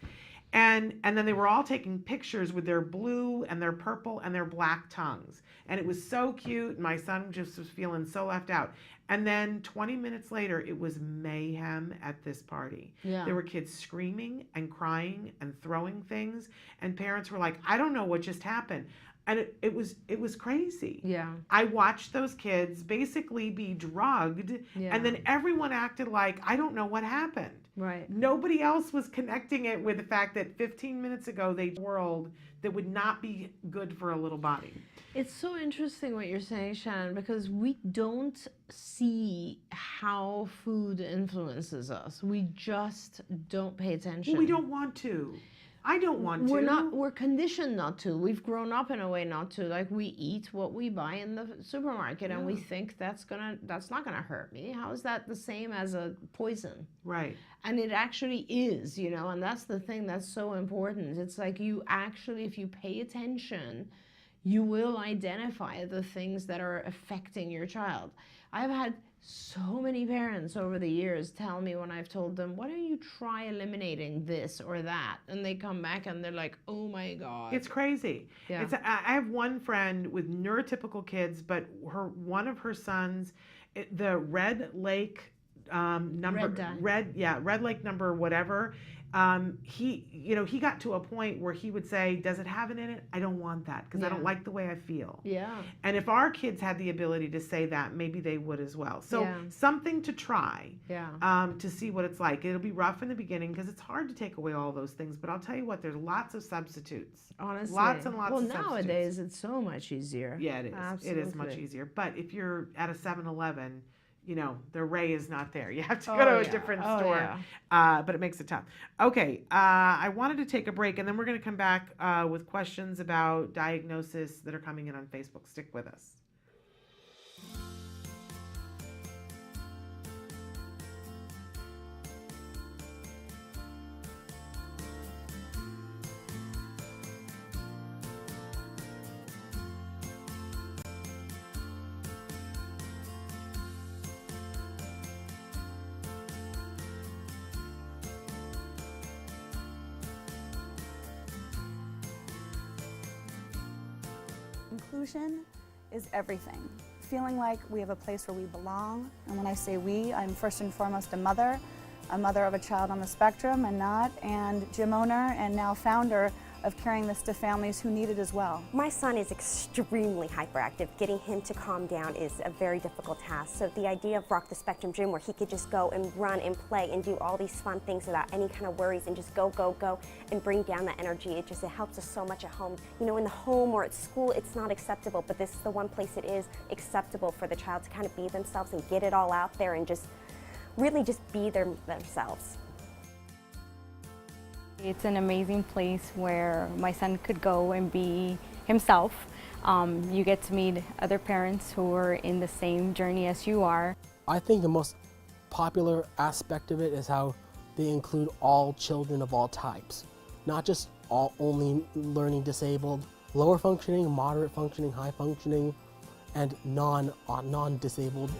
And then they were all taking pictures with their blue and their purple and their black tongues. And it was so cute. And my son just was feeling so left out. And then 20 minutes later, it was mayhem at this party. Yeah. There were kids screaming and crying and throwing things. And parents were like, I don't know what just happened. And it was crazy. Yeah. I watched those kids basically be drugged. Yeah. And then everyone acted like, I don't know what happened. Right. Nobody else was connecting it with the fact that 15 minutes ago they world that would not be good for a little body. It's so interesting what you're saying, Shannon, because we don't see how food influences us. We just don't pay attention. Well, we don't want to. I don't want to. We're conditioned not to. We've grown up in a way not to. Like, we eat what we buy in the supermarket, and we think that's not gonna hurt me. How is that the same as a poison? Right. And it actually is, you know, and that's the thing that's so important. It's like, you actually, if you pay attention, you will identify the things that are affecting your child. I've had so many parents over the years tell me when I've told them, why don't you try eliminating this or that? And they come back and they're like, oh my God. It's crazy. Yeah. I have one friend with neurotypical kids, but one of her sons, the Red Lake Red Lake number whatever, he got to a point where he would say, does it have it in it? I don't want that because I don't like the way I feel. Yeah. And if our kids had the ability to say that, maybe they would as well. So something to try. To see what it's like. It'll be rough in the beginning because it's hard to take away all those things, but I'll tell you what, there's lots of substitutes. Honestly. Lots and lots of substitutes. Well, nowadays it's so much easier. Yeah, it is. Absolutely. It is much easier. But if you're at a 7-Eleven, you know, the array is not there. You have to go to a different store. But it makes it tough. Okay, I wanted to take a break, and then we're going to come back with questions about diagnosis that are coming in on Facebook. Stick with us. Inclusion is everything. Feeling like we have a place where we belong. And when I say we, I'm first and foremost a mother of a child on the spectrum and not, and gym owner and now founder of carrying this to families who need it as well. My son is extremely hyperactive. Getting him to calm down is a very difficult task. So the idea of Rock the Spectrum Gym, where he could just go and run and play and do all these fun things without any kind of worries and just go, go, go and bring down that energy, it helps us so much at home. You know, in the home or at school, it's not acceptable, but this is the one place it is acceptable for the child to kind of be themselves and get it all out there and just really just be themselves. It's an amazing place where my son could go and be himself. You get to meet other parents who are in the same journey as you are. I think the most popular aspect of it is how they include all children of all types, not just only learning disabled, lower functioning, moderate functioning, high functioning, and non-disabled.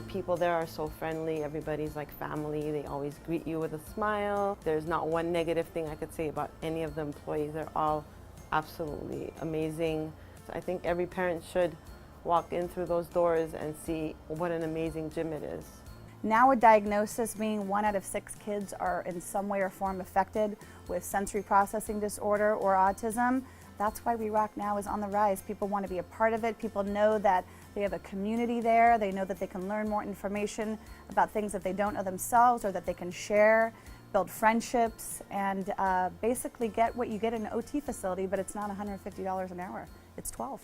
people there are so friendly. Everybody's like family. They always greet you with a smile. There's not one negative thing I could say about any of the employees. They're all absolutely amazing. So I think every parent should walk in through those doors and see what an amazing gym it is. Now a diagnosis meaning 1 out of 6 kids are in some way or form affected with sensory processing disorder or autism. That's why We Rock Now is on the rise. People want to be a part of it. People know that they have a community there. They know that they can learn more information about things that they don't know themselves or that they can share, build friendships, and basically get what you get in an OT facility, but it's not $150 an hour. It's $12.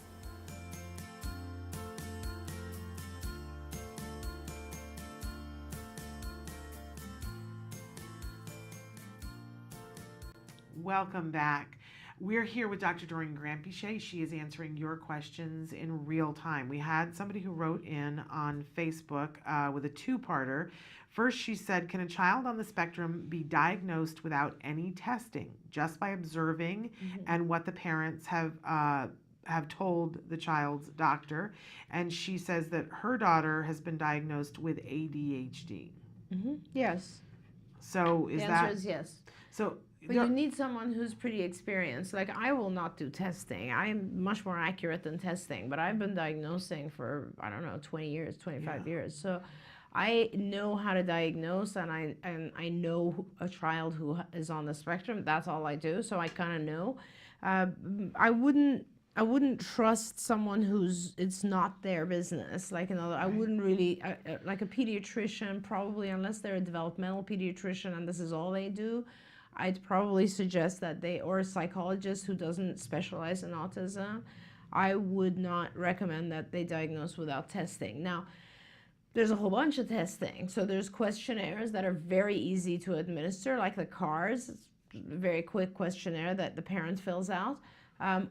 Welcome back. We're here with Dr. Doreen Granpeesheh. She is answering your questions in real time. We had somebody who wrote in on Facebook with a two-parter. First, she said, can a child on the spectrum be diagnosed without any testing, just by observing and what the parents have told the child's doctor? And she says that her daughter has been diagnosed with ADHD. Yes. So is the that... answer is yes. So but you need someone who's pretty experienced. Like, I will not do testing. I am much more accurate than testing, but I've been diagnosing for, I don't know, 20 years, 25 years. So I know how to diagnose, and I know a child who is on the spectrum. That's all I do. So I kind of know. I wouldn't trust someone who's, it's not their business. Like another, I wouldn't really, like a pediatrician, probably, unless they're a developmental pediatrician and this is all they do, I'd probably suggest that they, or a psychologist who doesn't specialize in autism, I would not recommend that they diagnose without testing. Now, there's a whole bunch of testing. So there's questionnaires that are very easy to administer, like the CARS, it's a very quick questionnaire that the parent fills out.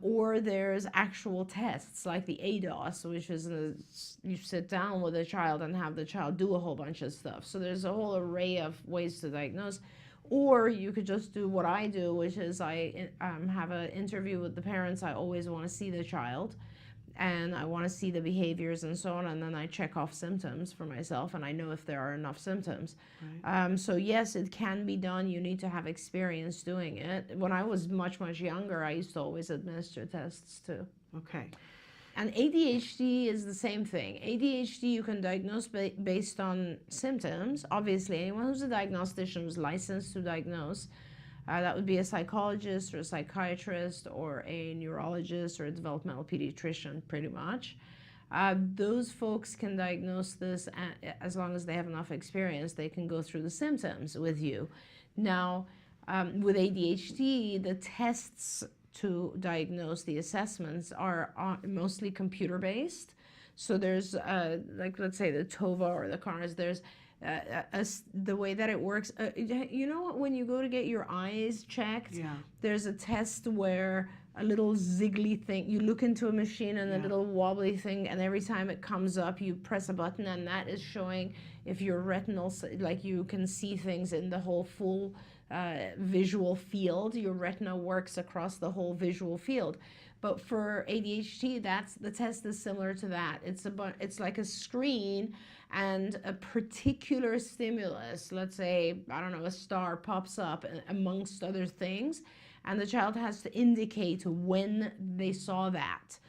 Or there's actual tests like the ADOS, which is you sit down with a child and have the child do a whole bunch of stuff. So there's a whole array of ways to diagnose. Or you could just do what I do, which is I have an interview with the parents. I always want to see the child, and I want to see the behaviors and so on, and then I check off symptoms for myself, and I know if there are enough symptoms. Right. So yes, it can be done. You need to have experience doing it. When I was much, much younger, I used to always administer tests too. Okay. And ADHD is the same thing. ADHD you can diagnose based on symptoms. Obviously, anyone who's a diagnostician who's licensed to diagnose, that would be a psychologist or a psychiatrist or a neurologist or a developmental pediatrician, pretty much. Those folks can diagnose this as long as they have enough experience. They can go through the symptoms with you. Now, with ADHD, the tests to diagnose, the assessments are mostly computer-based. So there's, like, let's say the TOVA or the CARS, there's the way that it works. You know what, when you go to get your eyes checked, there's a test where a little ziggly thing, you look into a machine and a little wobbly thing, and every time it comes up, you press a button, and that is showing if your retinal, like you can see things in the whole full visual field. Your retina works across the whole visual field. But for ADHD, the test is similar to that. It's like a screen, and a particular stimulus, let's say, I don't know, a star pops up amongst other things, and the child has to indicate when they saw that.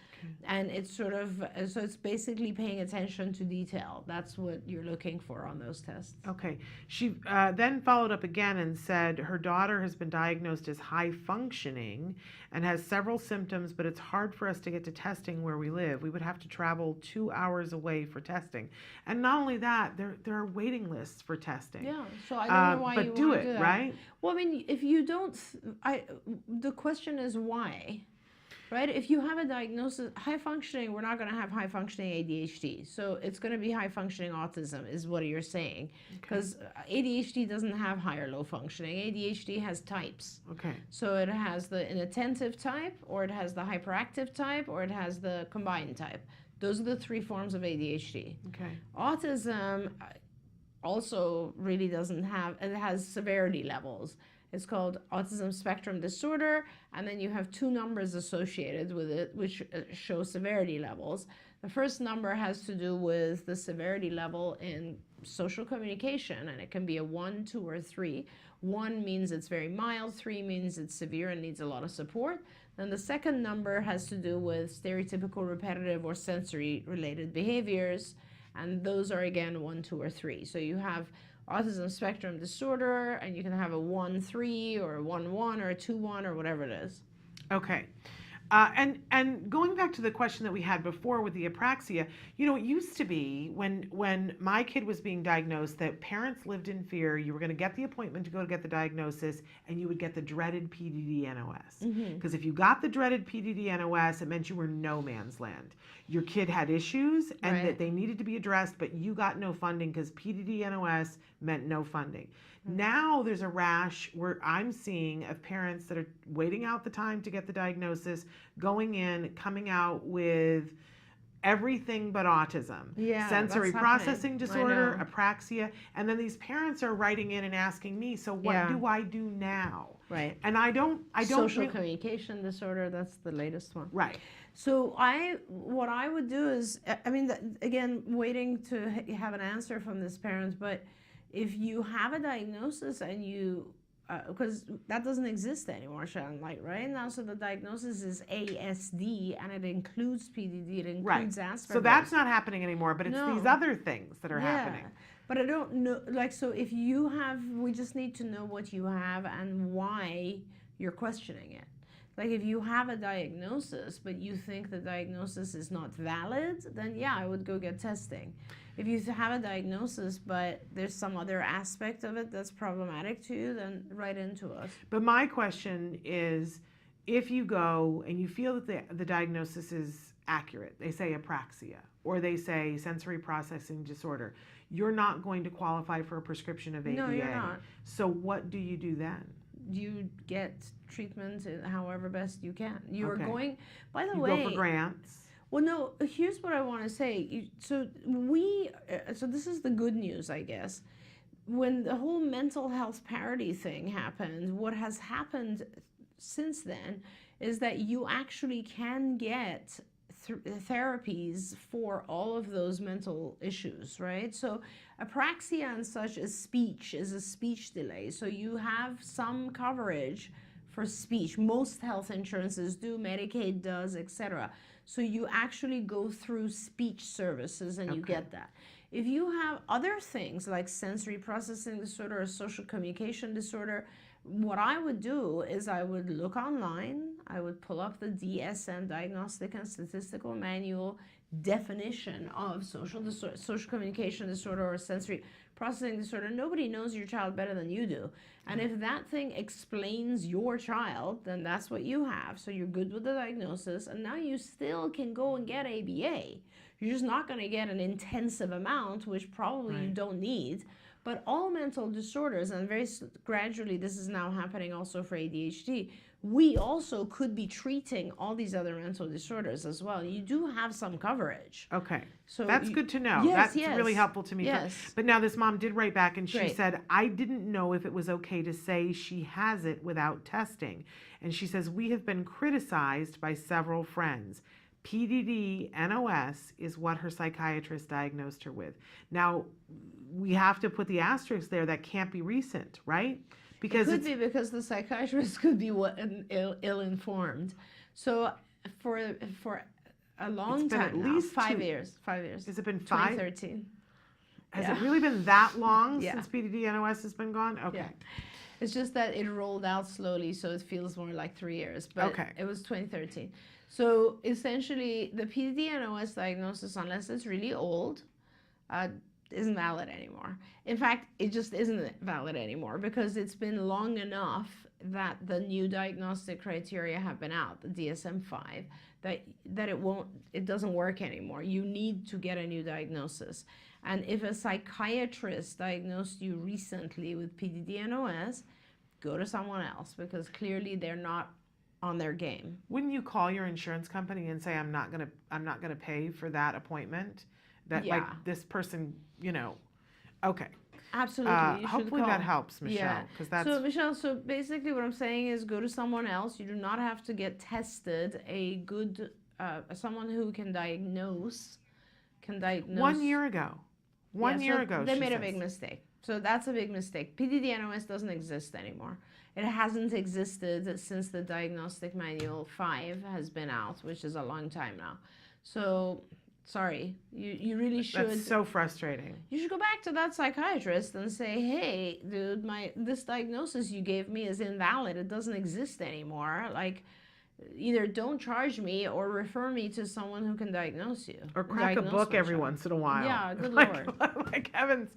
And it's sort of, so it's basically paying attention to detail. That's what you're looking for on those tests. Okay. She then followed up again and said her daughter has been diagnosed as high functioning and has several symptoms, but it's hard for us to get to testing where we live. We would have to travel 2 hours away for testing. And not only that, there are waiting lists for testing. Yeah, so I don't know why you want to do that. Right? Well, I mean, if you don't, the question is why? Right? If you have a diagnosis, high functioning, we're not going to have high functioning ADHD. So it's going to be high functioning autism is what you're saying. Because ADHD doesn't have high or low functioning. ADHD has types. Okay. So it has the inattentive type, or it has the hyperactive type, or it has the combined type. Those are the 3 forms of ADHD. Okay. Autism also really doesn't have, it has severity levels. It's called Autism Spectrum Disorder, and then you have 2 numbers associated with it, which show severity levels. The first number has to do with the severity level in social communication, and it can be a 1, 2, or 3. 1 means it's very mild, 3 means it's severe and needs a lot of support. Then the second number has to do with stereotypical, repetitive, or sensory-related behaviors, and those are again 1, 2, or 3. So you have autism spectrum disorder, and you can have a 1-3 or a 1-1 or a 2-1 or whatever it is. Okay. And going back to the question that we had before with the apraxia, you know, it used to be when my kid was being diagnosed that parents lived in fear. You were going to get the appointment to go to get the diagnosis, and you would get the dreaded PDD-NOS. Because if you got the dreaded PDD-NOS, it meant you were no man's land. Your kid had issues and that they needed to be addressed, but you got no funding because PDD-NOS meant no funding. Now there's a rash where I'm seeing of parents that are waiting out the time to get the diagnosis, going in, coming out with everything but autism. Sensory processing disorder, apraxia, and then these parents are writing in and asking me, so what do I do now? And I don't Social communication disorder, that's the latest one. So what I would do is, I mean, again, waiting to have an answer from this parent, but if you have a diagnosis and you, because that doesn't exist anymore, Shannon, like right now, so the diagnosis is ASD and it includes PDD, it includes Asperger's. So that's not happening anymore, but it's these other things that are happening. But I don't know, like, so if you have, we just need to know what you have and why you're questioning it. Like if you have a diagnosis, but you think the diagnosis is not valid, then yeah, I would go get testing. If you have a diagnosis, but there's some other aspect of it that's problematic to you, then write into us. But my question is, if you go and you feel that the diagnosis is accurate, they say apraxia, or they say sensory processing disorder, you're not going to qualify for a prescription of ABA. No, you're not. So what do you do then? You get treatment however best you can. You are going, by the way. You go for grants. Well, no, here's what I want to say. So this is the good news, I guess. When the whole mental health parity thing happened, what has happened since then is that you actually can get therapies for all of those mental issues, right? So apraxia and such is a speech delay. So you have some coverage for speech. Most health insurances do, Medicaid does, etc. So you actually go through speech services and you get that. If you have other things like sensory processing disorder or social communication disorder, what I would do is I would look online, I would pull up the DSM, Diagnostic and Statistical Manual, definition of social communication disorder or sensory processing disorder. Nobody knows your child better than you do. And if that thing explains your child, then that's what you have. So you're good with the diagnosis, and now you still can go and get ABA. You're just not going to get an intensive amount, which probably you don't need. But all mental disorders, and very gradually this is now happening also for ADHD, we also could be treating all these other mental disorders as well. You do have some coverage. Okay. So that's good to know. Yes, that's really helpful to me. Yes. But now this mom did write back and she said, I didn't know if it was okay to say she has it without testing. And she says, we have been criticized by several friends. PDD-NOS is what her psychiatrist diagnosed her with. Now, we have to put the asterisk there, that can't be recent, right? Because it could be because the psychiatrist could be ill-informed. So for a long time, at least 5 years. 5 years. Has it been 5? 2013. Has it really been that long since PDD-NOS has been gone? Okay. Yeah. It's just that it rolled out slowly, so it feels more like 3 years. But it was 2013. So essentially, the PDD-NOS diagnosis, unless it's really old, isn't valid anymore. In fact, it just isn't valid anymore because it's been long enough that the new diagnostic criteria have been out, the DSM-5, that it doesn't work anymore. You need to get a new diagnosis. And if a psychiatrist diagnosed you recently with PDD-NOS, go to someone else because clearly they're not on their game. Wouldn't you call your insurance company and say, I'm not gonna pay for that appointment? That like this person, you know, okay. Absolutely. Hopefully that helps, Michelle. Because that's so Michelle, so basically what I'm saying is go to someone else. You do not have to get tested. A good someone who can diagnose. 1 year ago. One year ago, They she made a says. big mistake. So that's a big mistake. PDD-NOS doesn't exist anymore. It hasn't existed since the Diagnostic Manual 5 has been out, which is a long time now. So, sorry, you really should. That's so frustrating. You should go back to that psychiatrist and say, hey, dude, this diagnosis you gave me is invalid. It doesn't exist anymore. Like, either don't charge me or refer me to someone who can diagnose you. Or crack a book every once in a while. Yeah, good like, Lord. Like heavens.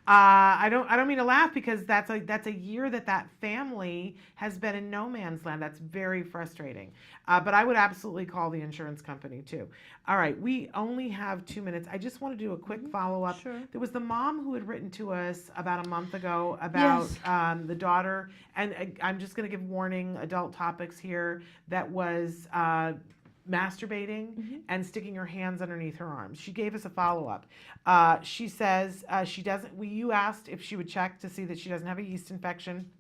I don't mean to laugh because that's a year that family has been in no man's land. That's very frustrating. But I would absolutely call the insurance company too. All right, we only have 2 minutes. I just want to do a quick follow-up. Sure. There was the mom who had written to us about a month ago about the daughter, and I'm just going to give warning, adult topics here, that was masturbating and sticking her hands underneath her arms. She gave us a follow-up. She says she doesn't, you asked if she would check to see that she doesn't have a yeast infection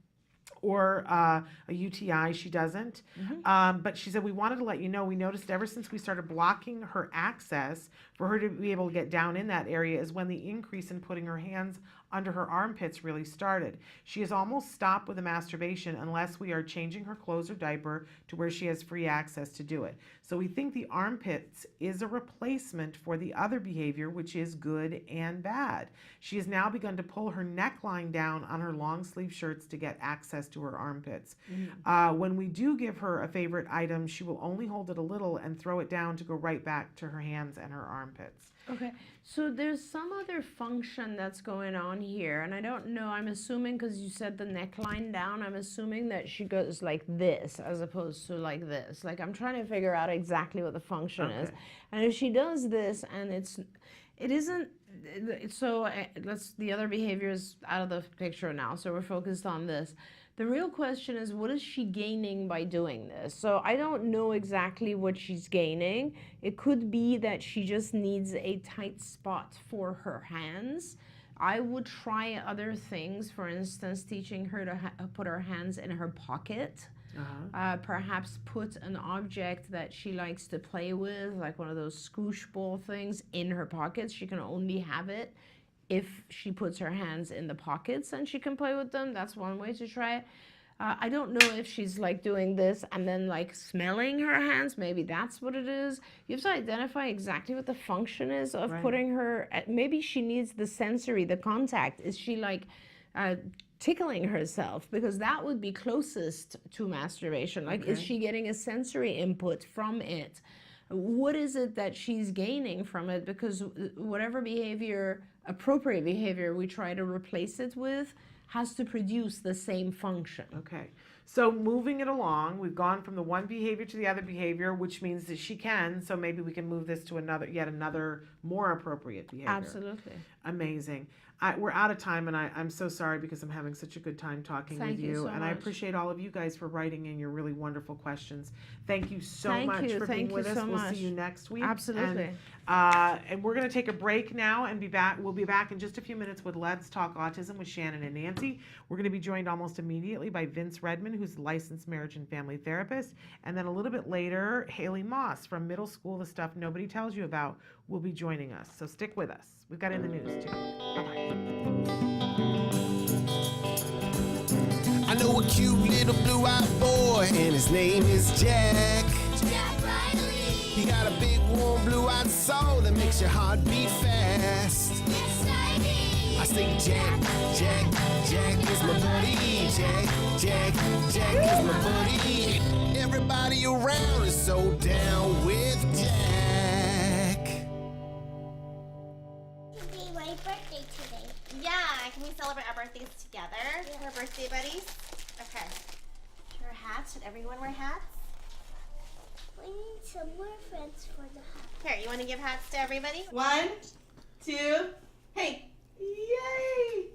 or a UTI. She doesn't. But she said, we wanted to let you know, we noticed ever since we started blocking her access for her to be able to get down in that area is when the increase in putting her hands under her armpits really started. She has almost stopped with the masturbation unless we are changing her clothes or diaper to where she has free access to do it. So we think the armpits is a replacement for the other behavior, which is good and bad. She has now begun to pull her neckline down on her long sleeve shirts to get access to her armpits. When we do give her a favorite item, she will only hold it a little and throw it down to go right back to her hands and her armpits. Okay, so there's some other function that's going on here, and I don't know, I'm assuming, because you said the neckline down, I'm assuming that she goes like this as opposed to like this. Like, I'm trying to figure out exactly what the function is. And if she does this and it isn't, so the other behavior is out of the picture now, so we're focused on this. The real question is, what is she gaining by doing this? So I don't know exactly what she's gaining. It could be that she just needs a tight spot for her hands. I would try other things, for instance, teaching her to put her hands in her pocket. Perhaps put an object that she likes to play with, like one of those squoosh ball things, in her pockets. She can only have it if she puts her hands in the pockets and she can play with them. That's one way to try it. I don't know if she's like doing this and then like smelling her hands. Maybe that's what it is. You have to identify exactly what the function is of putting her, maybe she needs the sensory, the contact. Is she like tickling herself? Because that would be closest to masturbation. Like, is she getting a sensory input from it? What is it that she's gaining from it? Because whatever behavior, appropriate behavior we try to replace it with, has to produce the same function. Okay. So moving it along, we've gone from the one behavior to the other behavior, which means that she can, so maybe we can move this to yet another more appropriate behavior. Absolutely. Amazing. We're out of time, and I'm so sorry because I'm having such a good time talking with you. So and much. I appreciate all of you guys for writing in your really wonderful questions. Thank you so much for being with us. We'll see you next week. Absolutely. And we're going to take a break now and be back. We'll be back in just a few minutes with Let's Talk Autism with Shannon and Nancy. We're going to be joined almost immediately by Vince Redmond, who's a licensed marriage and family therapist. And then a little bit later, Haley Moss from Middle School, The Stuff Nobody Tells You About, will be joining us. So stick with us. We've got in the news too. Bye-bye. I know a cute little blue-eyed boy, and his name is Jack. Jack Riley. He got a big, warm, blue-eyed soul that makes your heart beat fast. Exciting. I say Jack, Jack, Jack is my buddy. Jack is my buddy. Everybody around is so down with Jack. My birthday today. Yeah, can we celebrate our birthdays together? Our birthday buddies? Okay. Wear hats. Should everyone wear hats? We need some more friends for the hat. Here, you want to give hats to everybody? 1, 2, hey! Yay!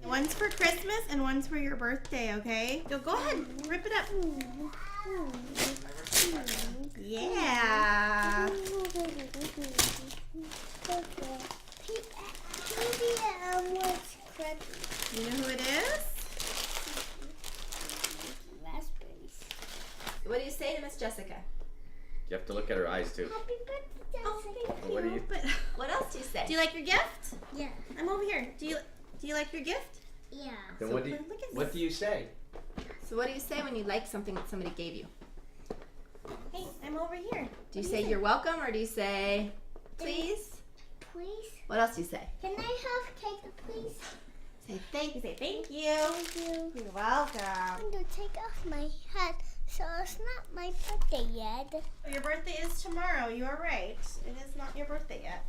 One's for Christmas and one's for your birthday, okay? So go ahead, rip it up. Yeah! You know who it is? Raspberries. What do you say to Miss Jessica? You have to look at her eyes too. Happy birthday, Jessica. Thank What do you. you- But what else do you say? Do you like your gift? Yeah. I'm over here. Do you like your gift? Yeah. Then So what do look at you say? So what do you say when you like something that somebody gave you? Hey, I'm over here. Do you say you're welcome or do you say please? Please. What else do you say? Can I have cake, please? Say thank you. Say thank you. Thank you. You're welcome. I'm going to take off my hat, so it's not my birthday yet. Your birthday is tomorrow. You are right. It is not your birthday yet.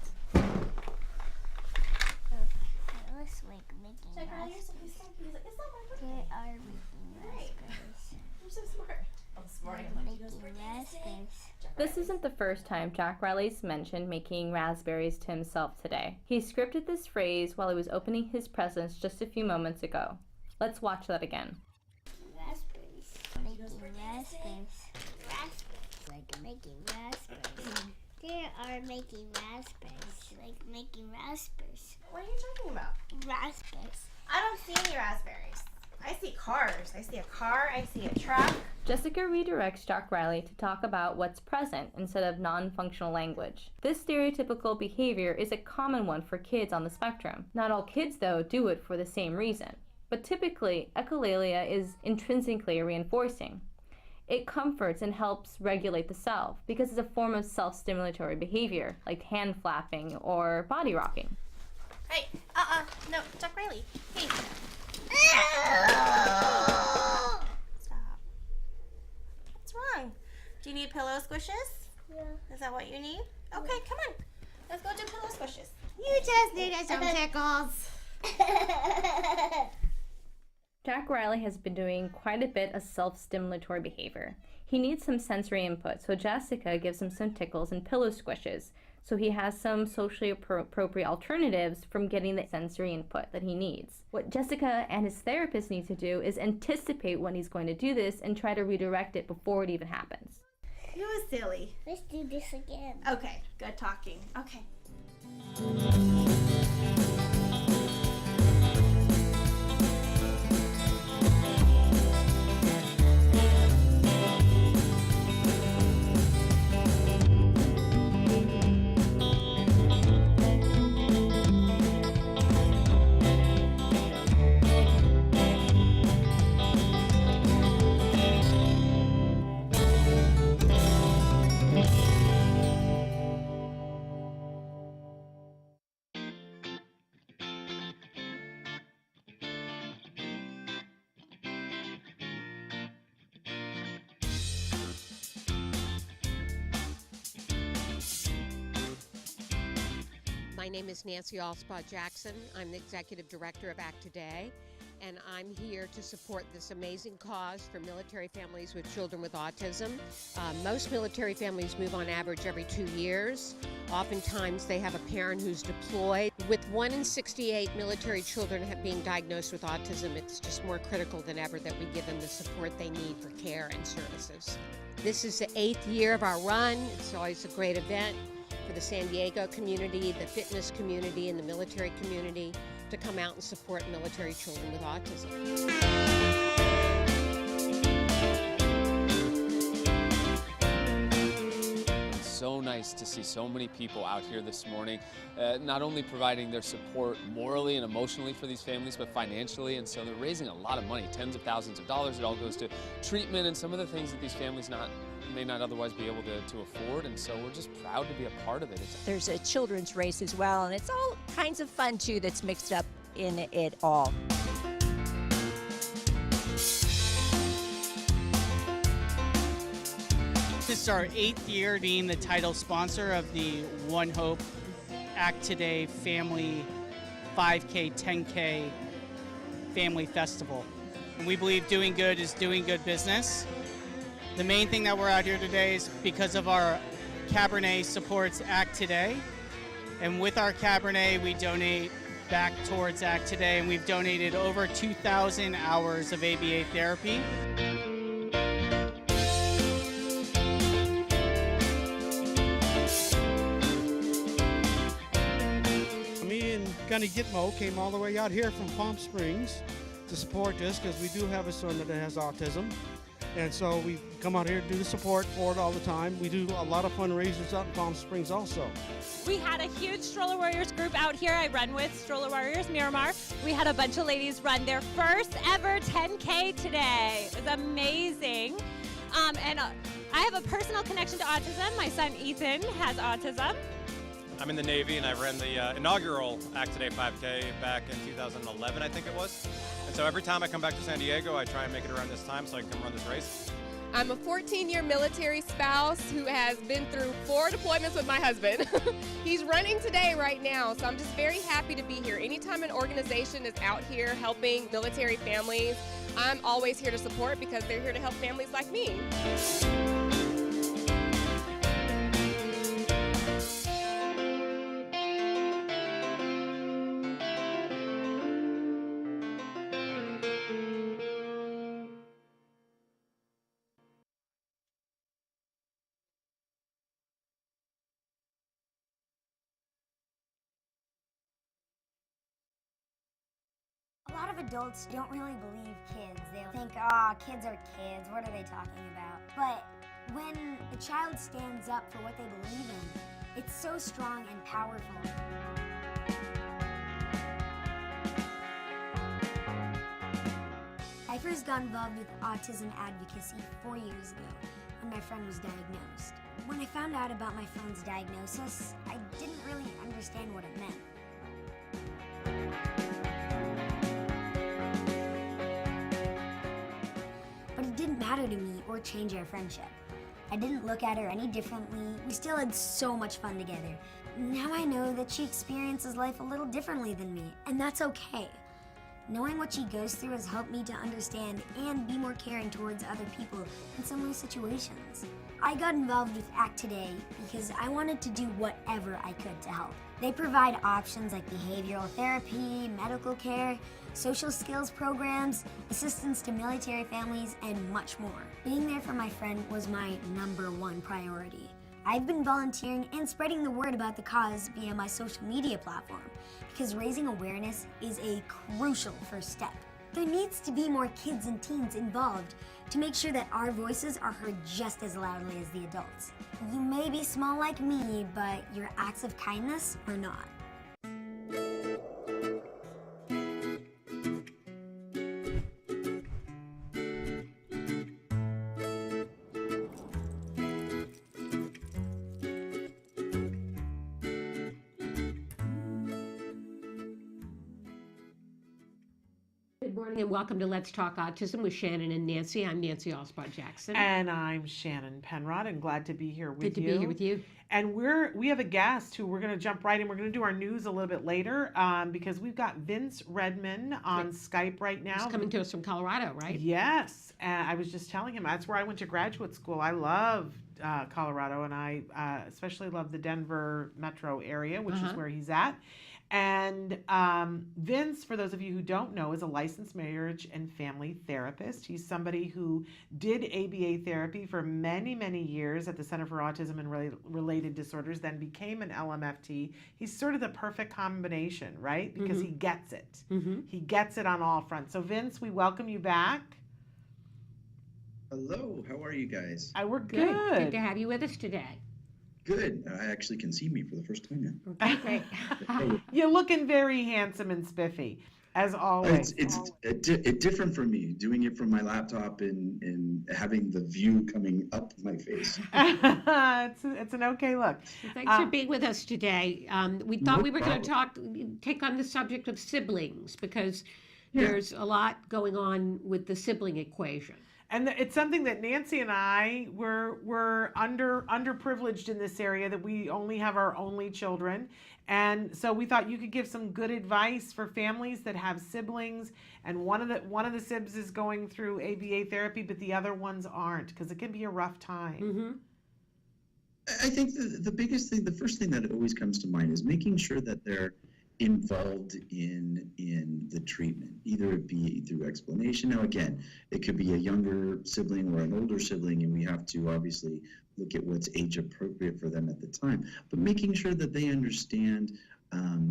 Let's making Check out yours. He's like, it's not my birthday. They are making raspberries. You're so smart. I'm smart. I'm Making raspberries. This isn't the first time Jack Riley's mentioned making raspberries to himself today. He scripted this phrase while he was opening his presents just a few moments ago. Let's watch that again. Raspberries. Making raspberries. Raspberries. Like making raspberries. They are making raspberries. Like making raspberries. What are you talking about? Raspberries. I don't see any raspberries. I see cars. I see a car. I see a truck. Jessica redirects Jack Riley to talk about what's present instead of non-functional language. This stereotypical behavior is a common one for kids on the spectrum. Not all kids, though, do it for the same reason. But typically, echolalia is intrinsically reinforcing. It comforts and helps regulate the self because it's a form of self-stimulatory behavior, like hand flapping or body rocking. Hey, no, Jack Riley. Hey. Stop. What's wrong? Do you need pillow squishes? Yeah. Is that what you need? Okay, come on. Let's go do pillow squishes. You just needed some tickles. Jack Riley has been doing quite a bit of self-stimulatory behavior. He needs some sensory input, so Jessica gives him some tickles and pillow squishes, so he has some socially appropriate alternatives from getting the sensory input that he needs. What Jessica and his therapist need to do is anticipate when he's going to do this and try to redirect it before it even happens. You was silly. Let's do this again. Okay, good talking. Okay. My name is Nancy Allspot Jackson. I'm the Executive Director of Act Today, and I'm here to support this amazing cause for military families with children with autism. Most military families move on average every 2 years. Oftentimes they have a parent who's deployed. With 1 in 68 military children being diagnosed with autism, it's just more critical than ever that we give them the support they need for care and services. This is the 8th year of our run. It's always a great event for the San Diego community, the fitness community, and the military community to come out and support military children with autism. It's so nice to see so many people out here this morning, not only providing their support morally and emotionally for these families, but financially. And so they're raising a lot of money, tens of thousands of dollars. It all goes to treatment and some of the things that these families may not otherwise be able to afford, and so we're just proud to be a part of it. There's a children's race as well, and it's all kinds of fun too that's mixed up in it all. This is our 8th year being the title sponsor of the One Hope Act Today Family 5K, 10K Family Festival. And we believe doing good is doing good business. The main thing that we're out here today is because of our Cabernet supports Act Today. And with our Cabernet, we donate back towards Act Today, and we've donated over 2,000 hours of ABA therapy. Me and Gunny Gitmo came all the way out here from Palm Springs to support this because we do have a son that has autism. And so we come out here to do the support for it all the time. We do a lot of fundraisers out in Palm Springs also. We had a huge Stroller Warriors group out here. I run with Stroller Warriors Miramar. We had a bunch of ladies run their first ever 10K today. It was amazing. I have a personal connection to autism. My son Ethan has autism. I'm in the Navy, and I ran the inaugural Act Today 5K back in 2011, I think it was. And so every time I come back to San Diego, I try and make it around this time so I can come run this race. I'm a 14-year military spouse who has been through 4 deployments with my husband. He's running today right now, so I'm just very happy to be here. Anytime an organization is out here helping military families, I'm always here to support because they're here to help families like me. A lot of adults don't really believe kids. They'll think, kids are kids, what are they talking about? But when a child stands up for what they believe in, it's so strong and powerful. I first got involved with autism advocacy 4 years ago when my friend was diagnosed. When I found out about my friend's diagnosis, I didn't really understand what it meant. But it didn't matter to me or change our friendship. I didn't look at her any differently. We still had so much fun together. Now I know that she experiences life a little differently than me, and that's okay. Knowing what she goes through has helped me to understand and be more caring towards other people in similar situations. I got involved with ACT Today because I wanted to do whatever I could to help. They provide options like behavioral therapy, medical care, social skills programs, assistance to military families, and much more. Being there for my friend was my #1 priority. I've been volunteering and spreading the word about the cause via my social media platform because raising awareness is a crucial first step. There needs to be more kids and teens involved to make sure that our voices are heard just as loudly as the adults. You may be small like me, but your acts of kindness are not. Good morning and welcome to Let's Talk Autism with Shannon and Nancy. I'm Nancy Allspot Jackson. And I'm Shannon Penrod, and glad to be here with you. Good to be here with you. And we have a guest who we're going to jump right in. We're going to do our news a little bit later because we've got Vince Redman on Skype right now. He's coming to us from Colorado, right? Yes. And I was just telling him that's where I went to graduate school. I love Colorado, and I especially love the Denver metro area, which is where he's at. And Vince, for those of you who don't know, is a licensed marriage and family therapist. He's somebody who did ABA therapy for many, many years at the Center for Autism and Related Disorders, then became an LMFT. He's sort of the perfect combination, right? Because he gets it. He gets it on all fronts. So Vince, we welcome you back. Hello, how are you guys? We're good. Good to have you with us today. Good. I actually can see me for the first time now. Okay. You're looking very handsome and spiffy, as always. It's different for me, doing it from my laptop and having the view coming up my face. It's an okay look. Thanks for being with us today. We thought we were going to take on the subject of siblings because there's a lot going on with the sibling equation. And it's something that Nancy and I were underprivileged in this area, that we only have our only children. And so we thought you could give some good advice for families that have siblings, and one of the sibs is going through ABA therapy, but the other ones aren't, because it can be a rough time. I think the biggest thing, the first thing that always comes to mind is making sure that they're involved in the treatment, either it be through explanation. Now again, it could be a younger sibling or an older sibling, and we have to obviously look at what's age appropriate for them at the time, but making sure that they understand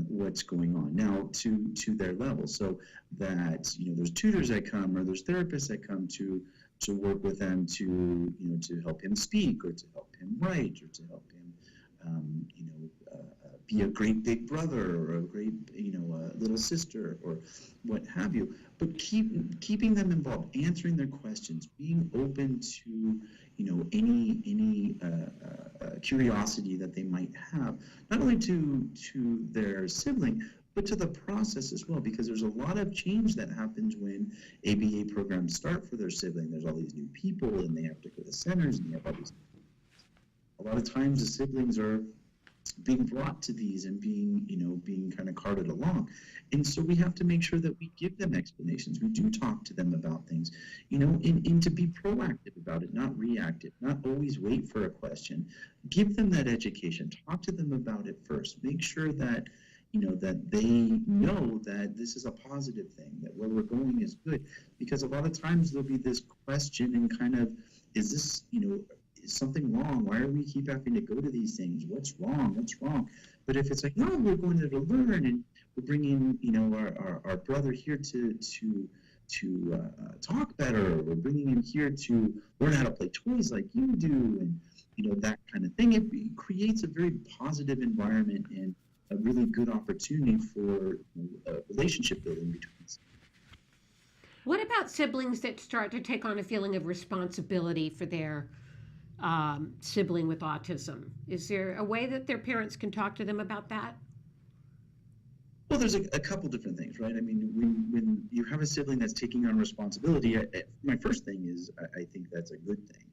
what's going on now to their level, so that there's tutors that come or there's therapists that come to work with them to to help him speak or to help him write or to help him be a great big brother or a great little sister or what have you. But keeping them involved, answering their questions, being open to any curiosity that they might have, not only to their sibling, but to the process as well, because there's a lot of change that happens when ABA programs start for their sibling. There's all these new people, and they have to go to centers, and they have all these. A lot of times, the siblings are being brought to these and being kind of carted along, and so we have to make sure that we give them explanations. We do talk to them about things, and to be proactive about it, not reactive, not always wait for a question. Give them that education. Talk to them about it first. Make sure that that they know that this is a positive thing, that where we're going is good, because a lot of times there'll be this question and kind of, is this is something wrong? Why are we keep having to go to these things? What's wrong? But if it's like, no, we're going there to learn, and we're bringing our brother here to talk better, we're bringing him here to learn how to play toys like you do, and that kind of thing, it creates a very positive environment and a really good opportunity for relationship building between us. What about siblings that start to take on a feeling of responsibility for their sibling with autism? Is there a way that their parents can talk to them about that? Well, there's a couple different things, right? I mean, when you have a sibling that's taking on responsibility, my first thing is I think that's a good thing.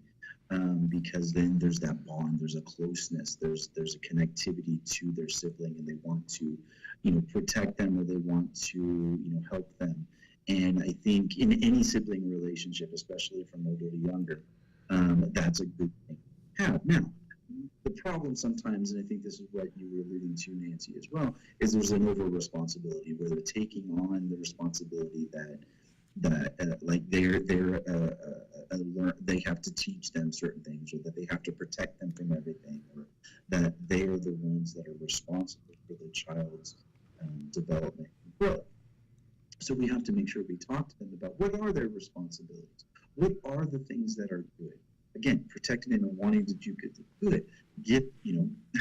Because then there's that bond, there's a closeness, there's a connectivity to their sibling, and they want to, protect them, or they want to, help them. And I think in any sibling relationship, especially from older to younger, that's a good thing to have. Now, the problem sometimes, and I think this is what you were alluding to, Nancy, as well, is there's an over responsibility where they're taking on the responsibility that like they have to teach them certain things, or that they have to protect them from everything, or that they are the ones that are responsible for the child's development and growth. So we have to make sure we talk to them about what are their responsibilities, what are the things that are good. Again, protecting them and wanting to do good.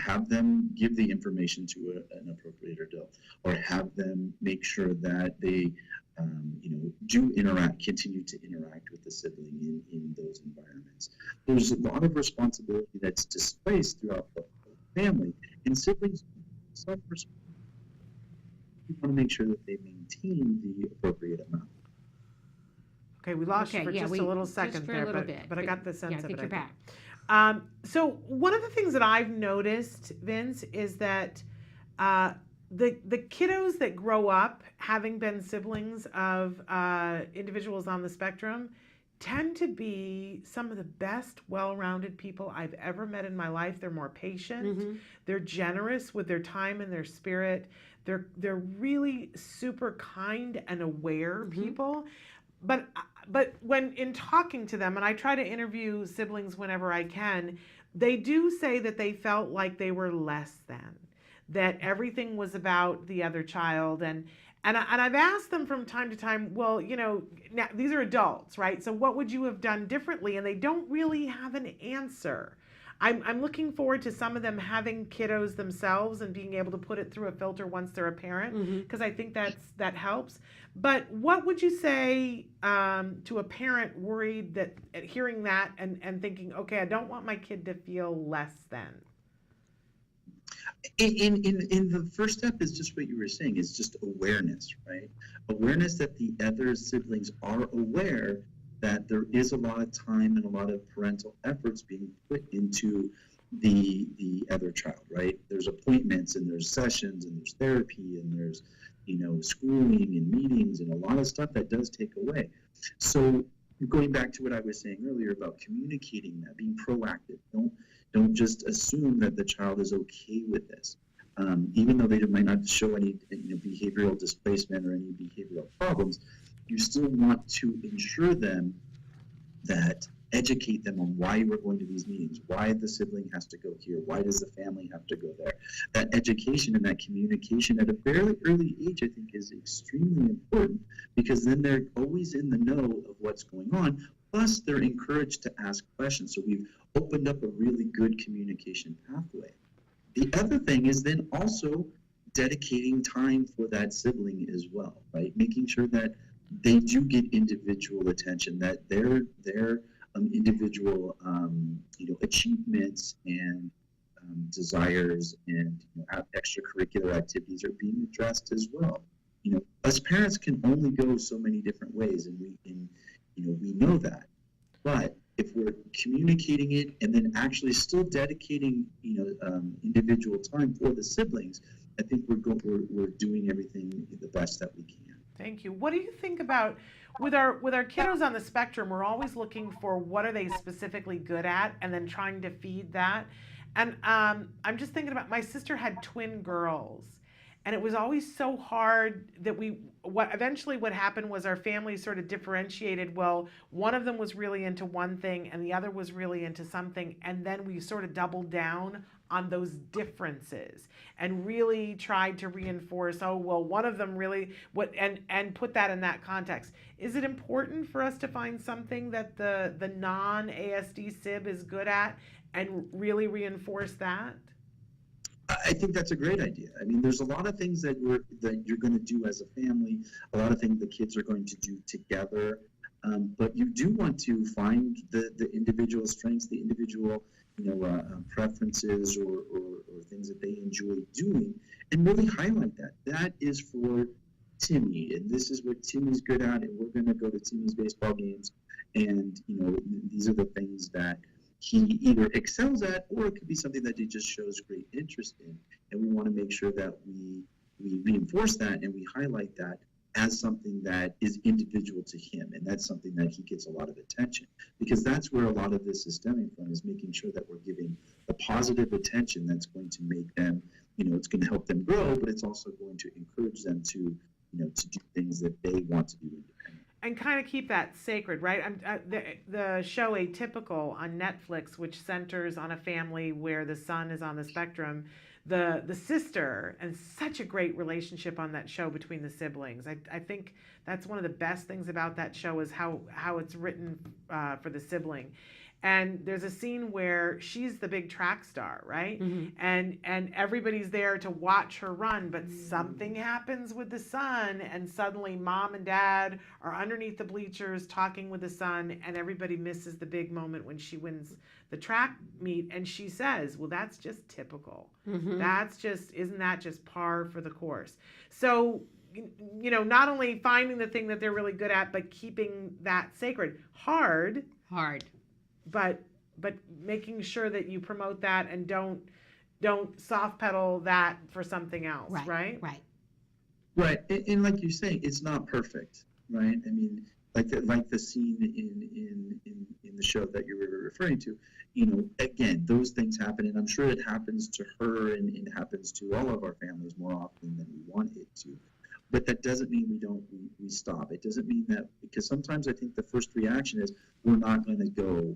Have them give the information to an appropriate adult, or have them make sure that they do continue to interact with the sibling in those environments. There's a lot of responsibility that's displaced throughout the family, and siblings suffer. We want to make sure that they maintain the appropriate amount. Okay, we lost you for just a little second there, but I got the sense of it. You're back. So one of the things that I've noticed, Vince, is that the kiddos that grow up having been siblings of individuals on the spectrum tend to be some of the best well-rounded people I've ever met in my life. They're more patient. They're generous with their time and their spirit. They're really super kind and aware people. But when in talking to them, and I try to interview siblings whenever I can, they do say that they felt like they were less than, that everything was about the other child. And I've asked them from time to time, well, now these are adults, right? So what would you have done differently? And they don't really have an answer. I'm looking forward to some of them having kiddos themselves and being able to put it through a filter once they're a parent, because I think that helps. But what would you say to a parent worried that hearing that and thinking, okay, I don't want my kid to feel less than? In the first step is just what you were saying, is just awareness, right? Awareness that the other siblings are aware that there is a lot of time and a lot of parental efforts being put into the other child, right? There's appointments, and there's sessions, and there's therapy, and there's schooling and meetings, and a lot of stuff that does take away. So going back to what I was saying earlier about communicating that, being proactive, don't just assume that the child is okay with this, even though they might not show any behavioral displacement or any behavioral problems. You still want to ensure them that educate them on why we're going to these meetings, why the sibling has to go here, why does the family have to go there. That education and that communication at a fairly early age, I think, is extremely important, because then they're always in the know of what's going on. Plus, they're encouraged to ask questions. So we've opened up a really good communication pathway. The other thing is then also dedicating time for that sibling as well, right? Making sure that they do get individual attention, that their individual achievements and desires and extracurricular activities are being addressed as well. Us parents can only go so many different ways, and we know that. But if we're communicating it and then actually still dedicating individual time for the siblings, I think we're doing everything the best that we can. Thank you. What do you think about with our kiddos on the spectrum? We're always looking for what are they specifically good at, and then trying to feed that. And I'm just thinking about, my sister had twin girls, and it was always so hard that what happened was our family sort of differentiated. Well, one of them was really into one thing and the other was really into something, and then we sort of doubled down on those differences and really tried to reinforce, one of them really and put that in that context. Is it important for us to find something that the non-ASD sib is good at and really reinforce that? I think that's a great idea. I mean, there's a lot of things that you're going to do as a family, a lot of things the kids are going to do together, but you do want to find the individual strengths, the individual preferences or things that they enjoy doing, and really highlight that. That is for Timmy, and this is what Timmy's good at, and we're going to go to Timmy's baseball games, and these are the things that he either excels at, or it could be something that he just shows great interest in, and we want to make sure that we reinforce that and we highlight that as something that is individual to him, and that's something that he gets a lot of attention, because that's where a lot of this is stemming from, is making sure that we're giving the positive attention that's going to make them, it's going to help them grow, but it's also going to encourage them to do things that they want to do independently. And kind of keep that sacred, right? The show Atypical on Netflix, which centers on a family where the son is on the spectrum, the sister, and such a great relationship on that show between the siblings. I think that's one of the best things about that show, is how it's written for the sibling. And there's a scene where she's the big track star, right? Mm-hmm. And everybody's there to watch her run, but something happens with the son, and suddenly mom and dad are underneath the bleachers talking with the son, and everybody misses the big moment when she wins the track meet, and she says, well, that's just typical. Mm-hmm. Isn't that just par for the course? So, not only finding the thing that they're really good at, but keeping that sacred. Hard. But making sure that you promote that and don't soft pedal that for something else, right? Right, and like you say, it's not perfect, right? I mean, like the scene in the show that you were referring to, again, those things happen, and I'm sure it happens to her and it happens to all of our families more often than we want it to. But that doesn't mean we stop. It doesn't mean that, because sometimes I think the first reaction is, we're not going to go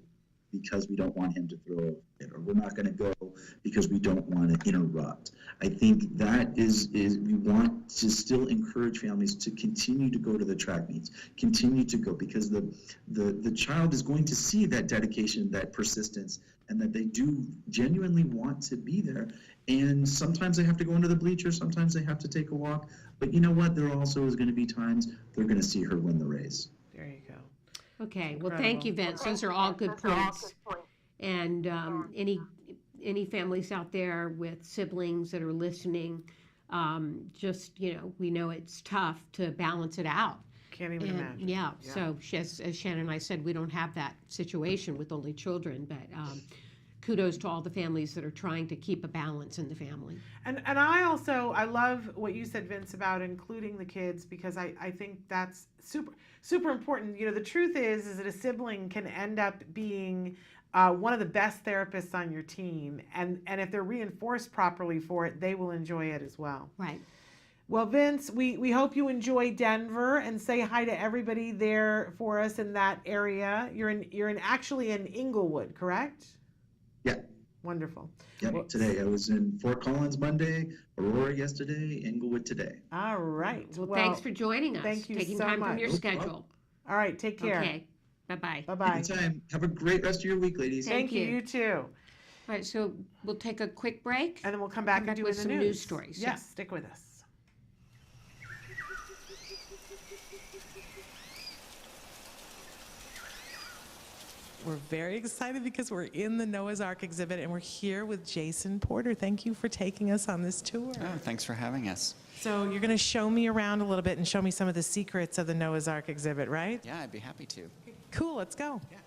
because we don't want him to throw it, or we're not going to go because we don't want to interrupt. I think that is we want to still encourage families to continue to go to the track meets, continue to go, because the child is going to see that dedication, that persistence, and that they do genuinely want to be there. And sometimes they have to go into the bleachers, sometimes they have to take a walk, but you know what? There also is going to be times they're going to see her win the race. There you go. Okay, well, thank you, Vince. Those are all good points. And any families out there with siblings that are listening, we know it's tough to balance it out. Can't even imagine. Yeah, so as Shannon and I said, we don't have that situation with only children, but kudos to all the families that are trying to keep a balance in the family. And I love what you said, Vince, about including the kids, because I think that's super important. The truth is that a sibling can end up being one of the best therapists on your team, and if they're reinforced properly for it, they will enjoy it as well. Right. Well, Vince, we hope you enjoy Denver and say hi to everybody there for us in that area. You're actually in Inglewood, correct? Yeah. Wonderful. Yep. Well, today I was in Fort Collins Monday, Aurora yesterday, Inglewood today. all right. Well, thanks for joining us. Thank you Taking so time much. from your No schedule. problem. All right. Take care. Okay. Bye-bye. Bye-bye. Anytime. Have a great rest of your week, ladies. Thank you. You too. All right, so we'll take a quick break. And then we'll come back and do with the some news. news stories. Yes, stick with us. We're very excited because we're in the Noah's Ark exhibit and we're here with Jason Porter. Thank you for taking us on this tour. Oh, thanks for having us. So you're going to show me around a little bit and show me some of the secrets of the Noah's Ark exhibit, right? Yeah, I'd be happy to. Cool, let's go. Yeah.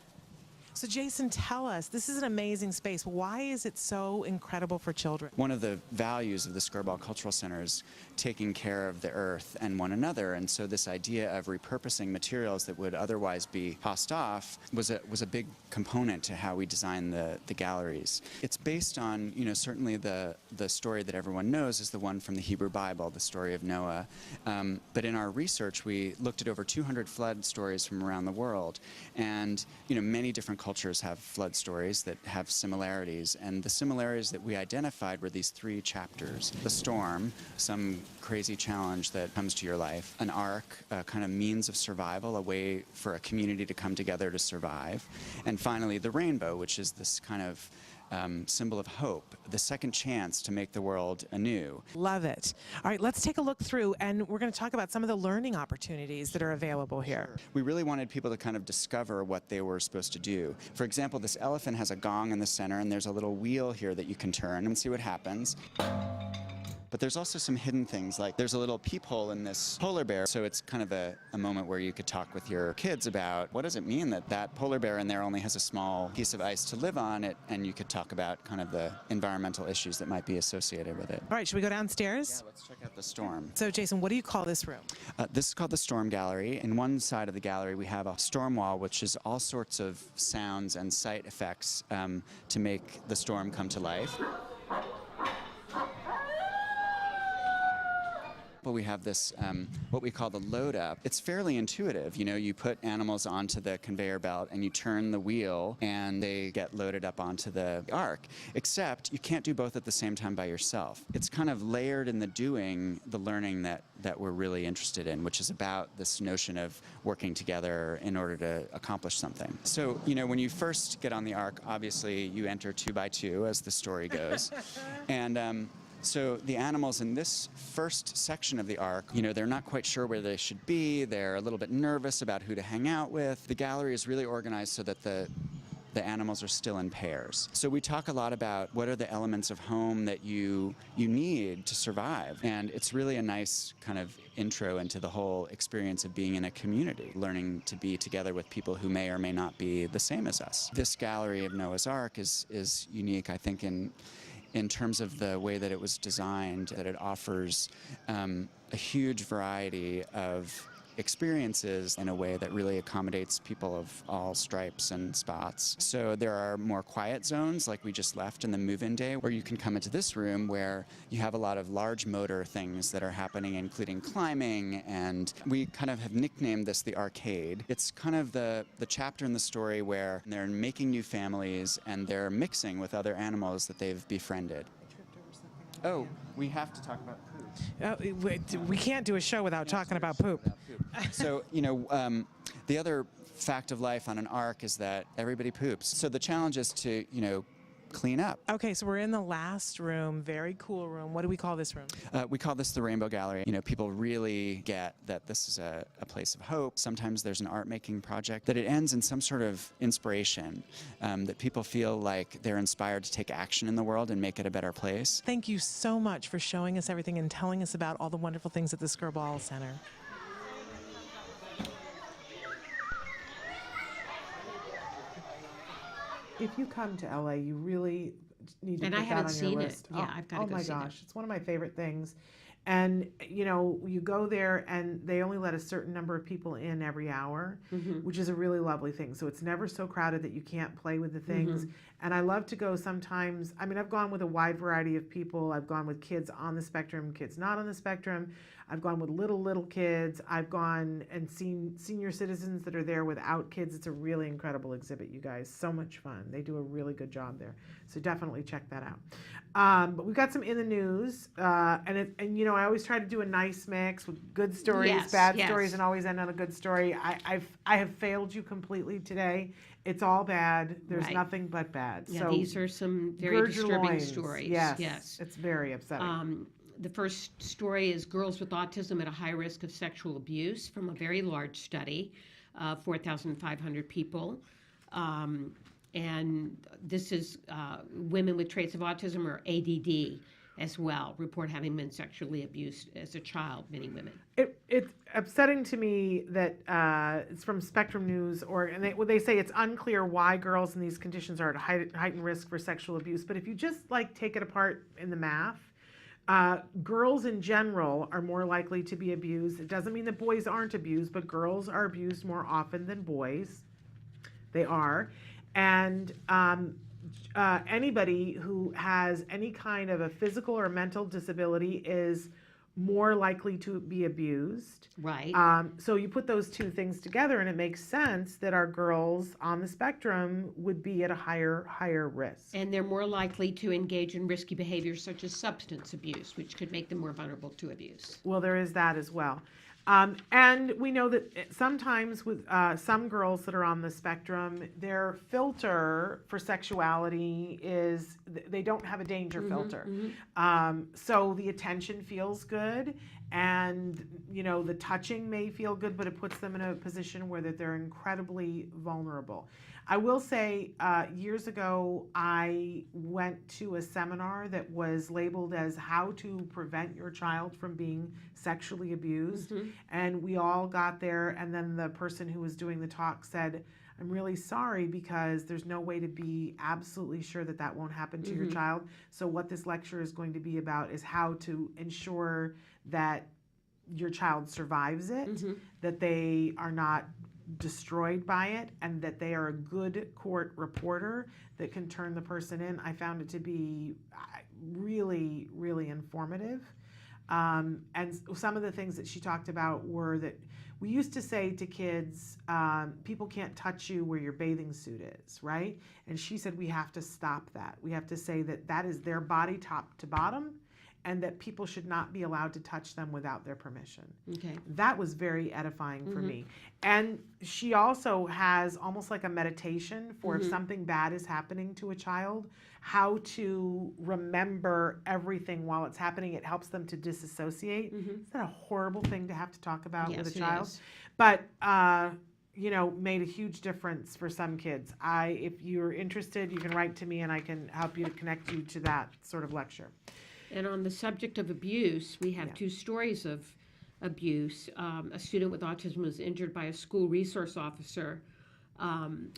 So Jason, tell us, this is an amazing space. Why is it so incredible for children? One of the values of the Skirball Cultural Center is taking care of the earth and one another, and so this idea of repurposing materials that would otherwise be tossed off was a big component to how we design the galleries. It's based on, certainly the story that everyone knows is the one from the Hebrew Bible, the story of Noah. But in our research, we looked at over 200 flood stories from around the world, and many different cultures have flood stories that have similarities, and the similarities that we identified were these 3 chapters. The storm, some crazy challenge that comes to your life, an ark, a kind of means of survival, a way for a community to come together to survive, and finally the rainbow, which is this kind of symbol of hope, the second chance to make the world anew. Love it. All right, let's take a look through, and we're going to talk about some of the learning opportunities that are available here. We really wanted people to kind of discover what they were supposed to do. For example, this elephant has a gong in the center, and there's a little wheel here that you can turn and see what happens. But there's also some hidden things, like there's a little peephole in this polar bear, so it's kind of a moment where you could talk with your kids about what does it mean that that polar bear in there only has a small piece of ice to live on it, and you could talk about kind of the environmental issues that might be associated with it. All right, should we go downstairs? Yeah, let's check out the storm. So Jason, what do you call this room? This is called the Storm Gallery. In one side of the gallery, we have a storm wall, which is all sorts of sounds and sight effects to make the storm come to life. But we have this, what we call the load up. It's fairly intuitive. You put animals onto the conveyor belt and you turn the wheel and they get loaded up onto the ark. Except you can't do both at the same time by yourself. It's kind of layered in the doing, the learning that we're really interested in, which is about this notion of working together in order to accomplish something. So, when you first get on the ark, obviously you enter 2 by 2 as the story goes. And so the animals in this first section of the ark, they're not quite sure where they should be. They're a little bit nervous about who to hang out with. The gallery is really organized so that the animals are still in pairs. So we talk a lot about what are the elements of home that you need to survive. And it's really a nice kind of intro into the whole experience of being in a community, learning to be together with people who may or may not be the same as us. This gallery of Noah's Ark is unique, I think, in terms of the way that it was designed, that it offers a huge variety of experiences in a way that really accommodates people of all stripes and spots. So there are more quiet zones, like we just left in the move-in day, where you can come into this room where you have a lot of large motor things that are happening, including climbing, and we kind of have nicknamed this the arcade. It's kind of the chapter in the story where they're making new families and they're mixing with other animals that they've befriended. Oh, we have to talk about poop. We can't do a show without talking about poop. So, the other fact of life on an ark is that everybody poops. So the challenge is to, clean up. Okay, so we're in the last room, very cool room. What do we call this room? We call this the Rainbow Gallery. People really get that this is a place of hope. Sometimes there's an art-making project, that it ends in some sort of inspiration, that people feel like they're inspired to take action in the world and make it a better place. Thank you so much for showing us everything and telling us about all the wonderful things at the Skirball Center. If you come to LA, you really need to put that on your list. Yeah, I've got to go see it. Oh my gosh, it's one of my favorite things. And, you know, you go there and they only let a certain number of people in every hour, which is a really lovely thing. So it's never so crowded that you can't play with the things. And I love to go sometimes. I mean, I've gone with a wide variety of people. I've gone with kids on the spectrum, kids not on the spectrum. I've gone with little kids. I've gone and seen senior citizens that are there without kids. It's a really incredible exhibit, you guys. So much fun. They do a really good job there. So definitely check that out. But we've got some in the news, and you know, I always try to do a nice mix with good stories, bad stories, and always end on a good story. I have failed you completely today. It's all bad. There's nothing but bad. Yeah, so these are some very gird your disturbing loins. stories. Yes, it's very upsetting. The first story is girls with autism at a high risk of sexual abuse from a very large study, 4,500 people. And this is women with traits of autism or ADD as well, report having been sexually abused as a child, many women. It's upsetting to me that it's from Spectrum News, and they say it's unclear why girls in these conditions are at heightened risk for sexual abuse. But if you just like take it apart in the math, girls in general are more likely to be abused. It doesn't mean that boys aren't abused, but girls are abused more often than boys. They are. And anybody who has any kind of a physical or mental disability is more likely to be abused. Right. So you put those two things together and it makes sense that our girls on the spectrum would be at a higher risk. And they're more likely to engage in risky behaviors such as substance abuse, which could make them more vulnerable to abuse. Well, there is that as well. And we know that sometimes with some girls that are on the spectrum, their filter for sexuality is they don't have a danger filter. So the attention feels good, and you know the touching may feel good, but it puts them in a position where that they're incredibly vulnerable. I will say, years ago, I went to a seminar that was labeled as how to prevent your child from being sexually abused. And we all got there, and then the person who was doing the talk said, I'm really sorry because there's no way to be absolutely sure that that won't happen to your child. So what this lecture is going to be about is how to ensure that your child survives it, that they are not destroyed by it, and that they are a good court reporter that can turn the person in. I found it to be really, really informative. And some of the things that she talked about were that we used to say to kids, people can't touch you where your bathing suit is, right? And she said we have to stop that. We have to say that that is their body top to bottom, and that people should not be allowed to touch them without their permission. Okay. That was very edifying for me. And she also has almost like a meditation for if something bad is happening to a child, how to remember everything while it's happening. It helps them to disassociate. Isn't that a horrible thing to have to talk about with a child? But you know, made a huge difference for some kids. If you're interested, you can write to me and I can help you to connect you to that sort of lecture. And on the subject of abuse, we have two stories of abuse. A student with autism was injured by a school resource officer.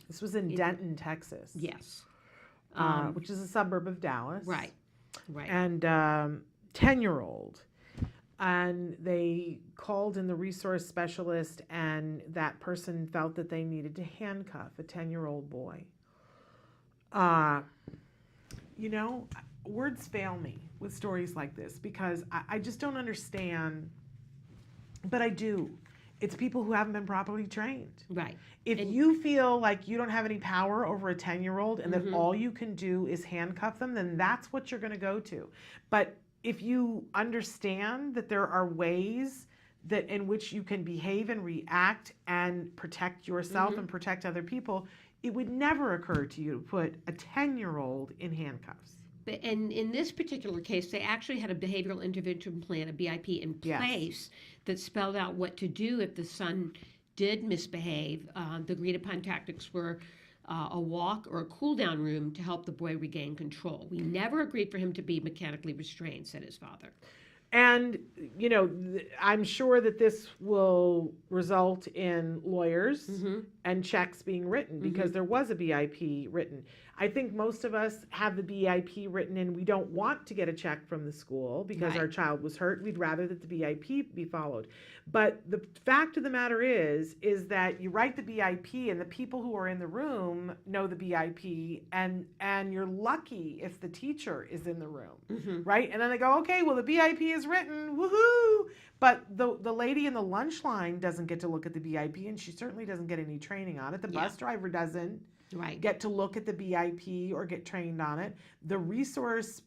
This was in Denton, Texas. Yes. Which is a suburb of Dallas. Right. And 10-year-old. And they called in the resource specialist, and that person felt that they needed to handcuff a 10-year-old boy. You know, words fail me with stories like this because I just don't understand, but I do. It's people who haven't been properly trained. Right. If you feel like you don't have any power over a 10-year-old and that all you can do is handcuff them, then that's what you're going to go to. But if you understand that there are ways that in which you can behave and react and protect yourself and protect other people, it would never occur to you to put a 10-year-old in handcuffs. And in this particular case, they actually had a behavioral intervention plan, a BIP, in place that spelled out what to do if the son did misbehave. The agreed upon tactics were a walk or a cool down room to help the boy regain control. We never agreed for him to be mechanically restrained, said his father. And, you know, I'm sure that this will result in lawyers and checks being written because there was a BIP written. I think most of us have the BIP written and we don't want to get a check from the school because our child was hurt. We'd rather that the BIP be followed. But the fact of the matter is that you write the BIP and the people who are in the room know the BIP and you're lucky if the teacher is in the room, right? And then they go, okay, well, the BIP is written, woohoo! But the lady in the lunch line doesn't get to look at the BIP, and she certainly doesn't get any training on it. The bus driver doesn't get to look at the BIP or get trained on it. The resource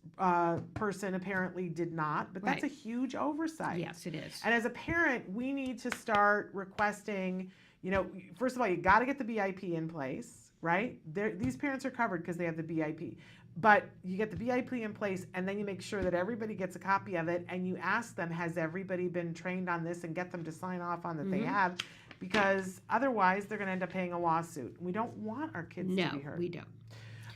person apparently did not, but that's a huge oversight. Yes, it is. And as a parent, we need to start requesting, you know, first of all, you got to get the BIP in place, right? These parents are covered because they have the BIP. But you get the BIP in place, and then you make sure that everybody gets a copy of it, and you ask them, has everybody been trained on this, and get them to sign off on that they have, because otherwise they're going to end up paying a lawsuit. We don't want our kids to be hurt. No, we don't.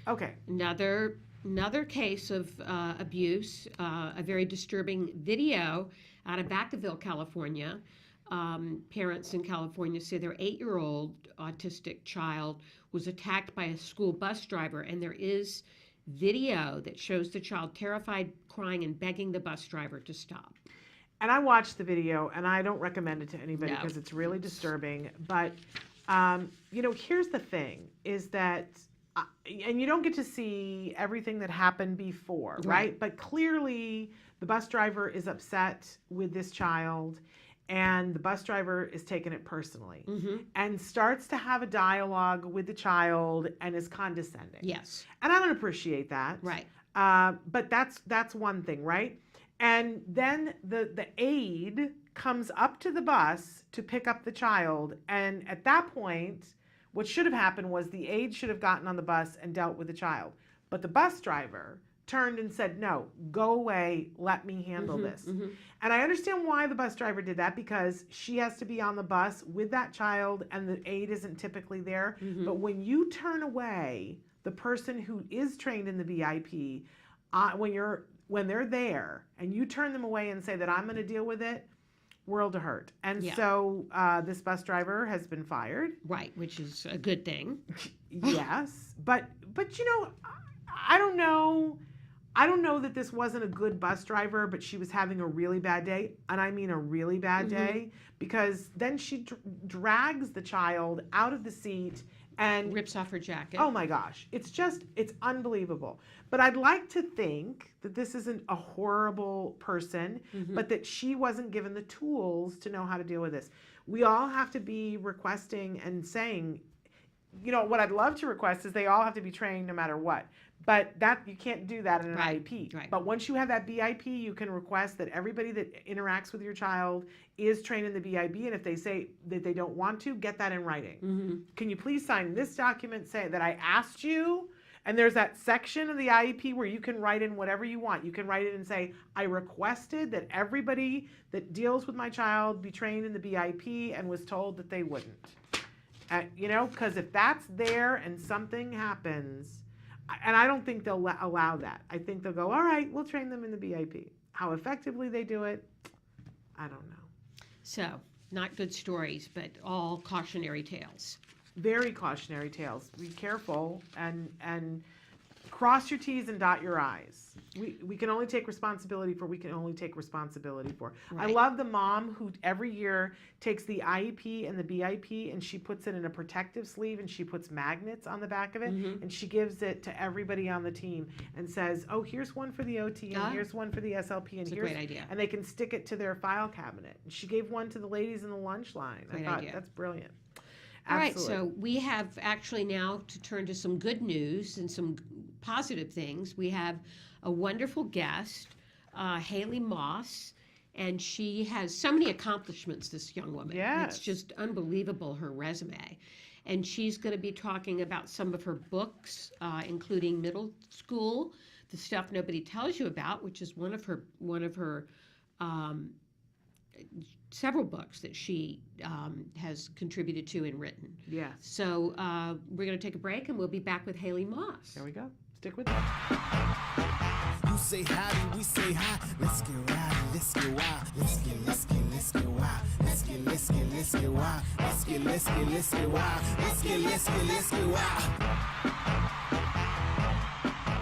Okay. Another case of abuse, a very disturbing video out of Vacaville, California. Parents in California say their 8-year-old autistic child was attacked by a school bus driver, and there is video that shows the child terrified, crying, and begging the bus driver to stop. And I watched the video, and I don't recommend it to anybody because it's really disturbing. But, you know, here's the thing, is that, and you don't get to see everything that happened before, right? But clearly the bus driver is upset with this child, and the bus driver is taking it personally and starts to have a dialogue with the child and is condescending. Yes. And I don't appreciate that. Right. But that's one thing, right? And then the aide comes up to the bus to pick up the child. And at that point, what should have happened was the aide should have gotten on the bus and dealt with the child. But the bus driver turned and said, no, go away, let me handle this. And I understand why the bus driver did that, because she has to be on the bus with that child and the aide isn't typically there. But when you turn away the person who is trained in the BIP, when they're there and you turn them away and say that I'm going to deal with it, world of hurt. And so this bus driver has been fired. Right, which is a good thing. Yes, but you know, I don't know that this wasn't a good bus driver, but she was having a really bad day, and I mean a really bad day, because then she drags the child out of the seat and rips off her jacket. Oh my gosh, it's unbelievable. But I'd like to think that this isn't a horrible person, but that she wasn't given the tools to know how to deal with this. We all have to be requesting and saying, you know, what I'd love to request is they all have to be trained no matter what. But that you can't do that in an IEP. Right. But once you have that BIP, you can request that everybody that interacts with your child is trained in the BIP, and if they say that they don't want to, get that in writing. Can you please sign this document saying that I asked you? And there's that section of the IEP where you can write in whatever you want. You can write it and say, I requested that everybody that deals with my child be trained in the BIP and was told that they wouldn't. You know, because if that's there and something happens, and I don't think they'll allow that. I think they'll go, all right, we'll train them in the BIP. How effectively they do it, I don't know. So, not good stories, but all cautionary tales. Very cautionary tales. Be careful and cross your T's and dot your I's. We can only take responsibility for what we can only take responsibility for. Right. I love the mom who every year takes the IEP and the BIP and she puts it in a protective sleeve and she puts magnets on the back of it and she gives it to everybody on the team and says, oh, here's one for the OT and here's one for the SLP and It's a here's great idea. and they can stick it to their file cabinet. And she gave one to the ladies in the lunch line. Great I thought idea. that's brilliant. All right, Absolutely. so we have actually now to turn to some good news and some positive things. We have a wonderful guest, Haley Moss, and she has so many accomplishments, this young woman. Yes. It's just unbelievable, her resume. And she's going to be talking about some of her books, including Middle School, The Stuff Nobody Tells You About, which is one of her several books that she has contributed to and written. Yes. So we're going to take a break and we'll be back with Haley Moss. There we go. Stick with us. You say howdy, we say hi. Let's get rowdy, let's get wild. Let's get wild. Let's get wild. Let's get wild. Let's get wild.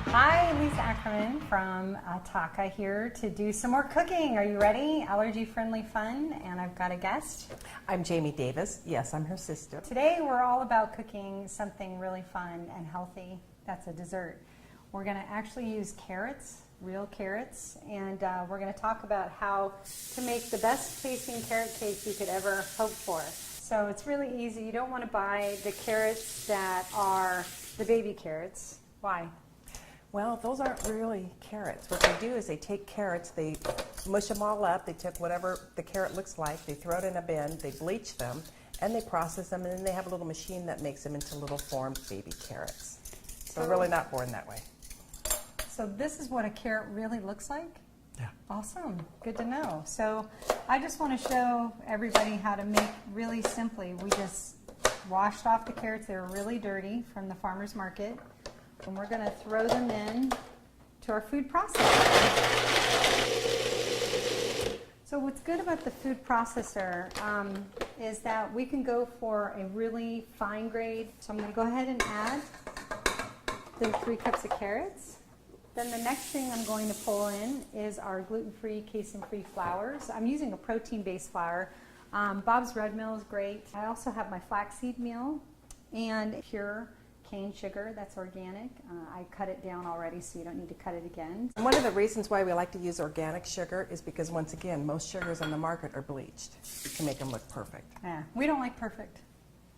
Hi, Lisa Ackerman from Taka here to do some more cooking. Are you ready? Allergy-friendly fun, and I've got a guest. I'm Jamie Davis. Yes, I'm her sister. Today we're all about cooking something really fun and healthy. That's a dessert. We're going to actually use carrots, real carrots, and we're going to talk about how to make the best tasting carrot cake you could ever hope for. So it's really easy. You don't want to buy the carrots that are the baby carrots. Why? Well, those aren't really carrots. What they do is they take carrots, they mush them all up, they take whatever the carrot looks like, they throw it in a bin, they bleach them, and they process them, and then they have a little machine that makes them into little formed baby carrots. So really not born that way. So this is what a carrot really looks like? Yeah. Awesome. Good to know. So I just want to show everybody how to make really simply. We just washed off the carrots. They were really dirty from the farmer's market. And we're going to throw them in to our food processor. So what's good about the food processor is that we can go for a really fine grade. So I'm going to go ahead and add the 3 cups of carrots. Then the next thing I'm going to pull in is our gluten-free, casein-free flours. I'm using a protein-based flour. Bob's Red Mill is great. I also have my flaxseed meal and pure cane sugar, that's organic. I cut it down already, so you don't need to cut it again. And one of the reasons why we like to use organic sugar is because, once again, most sugars on the market are bleached to make them look perfect. Yeah, we don't like perfect.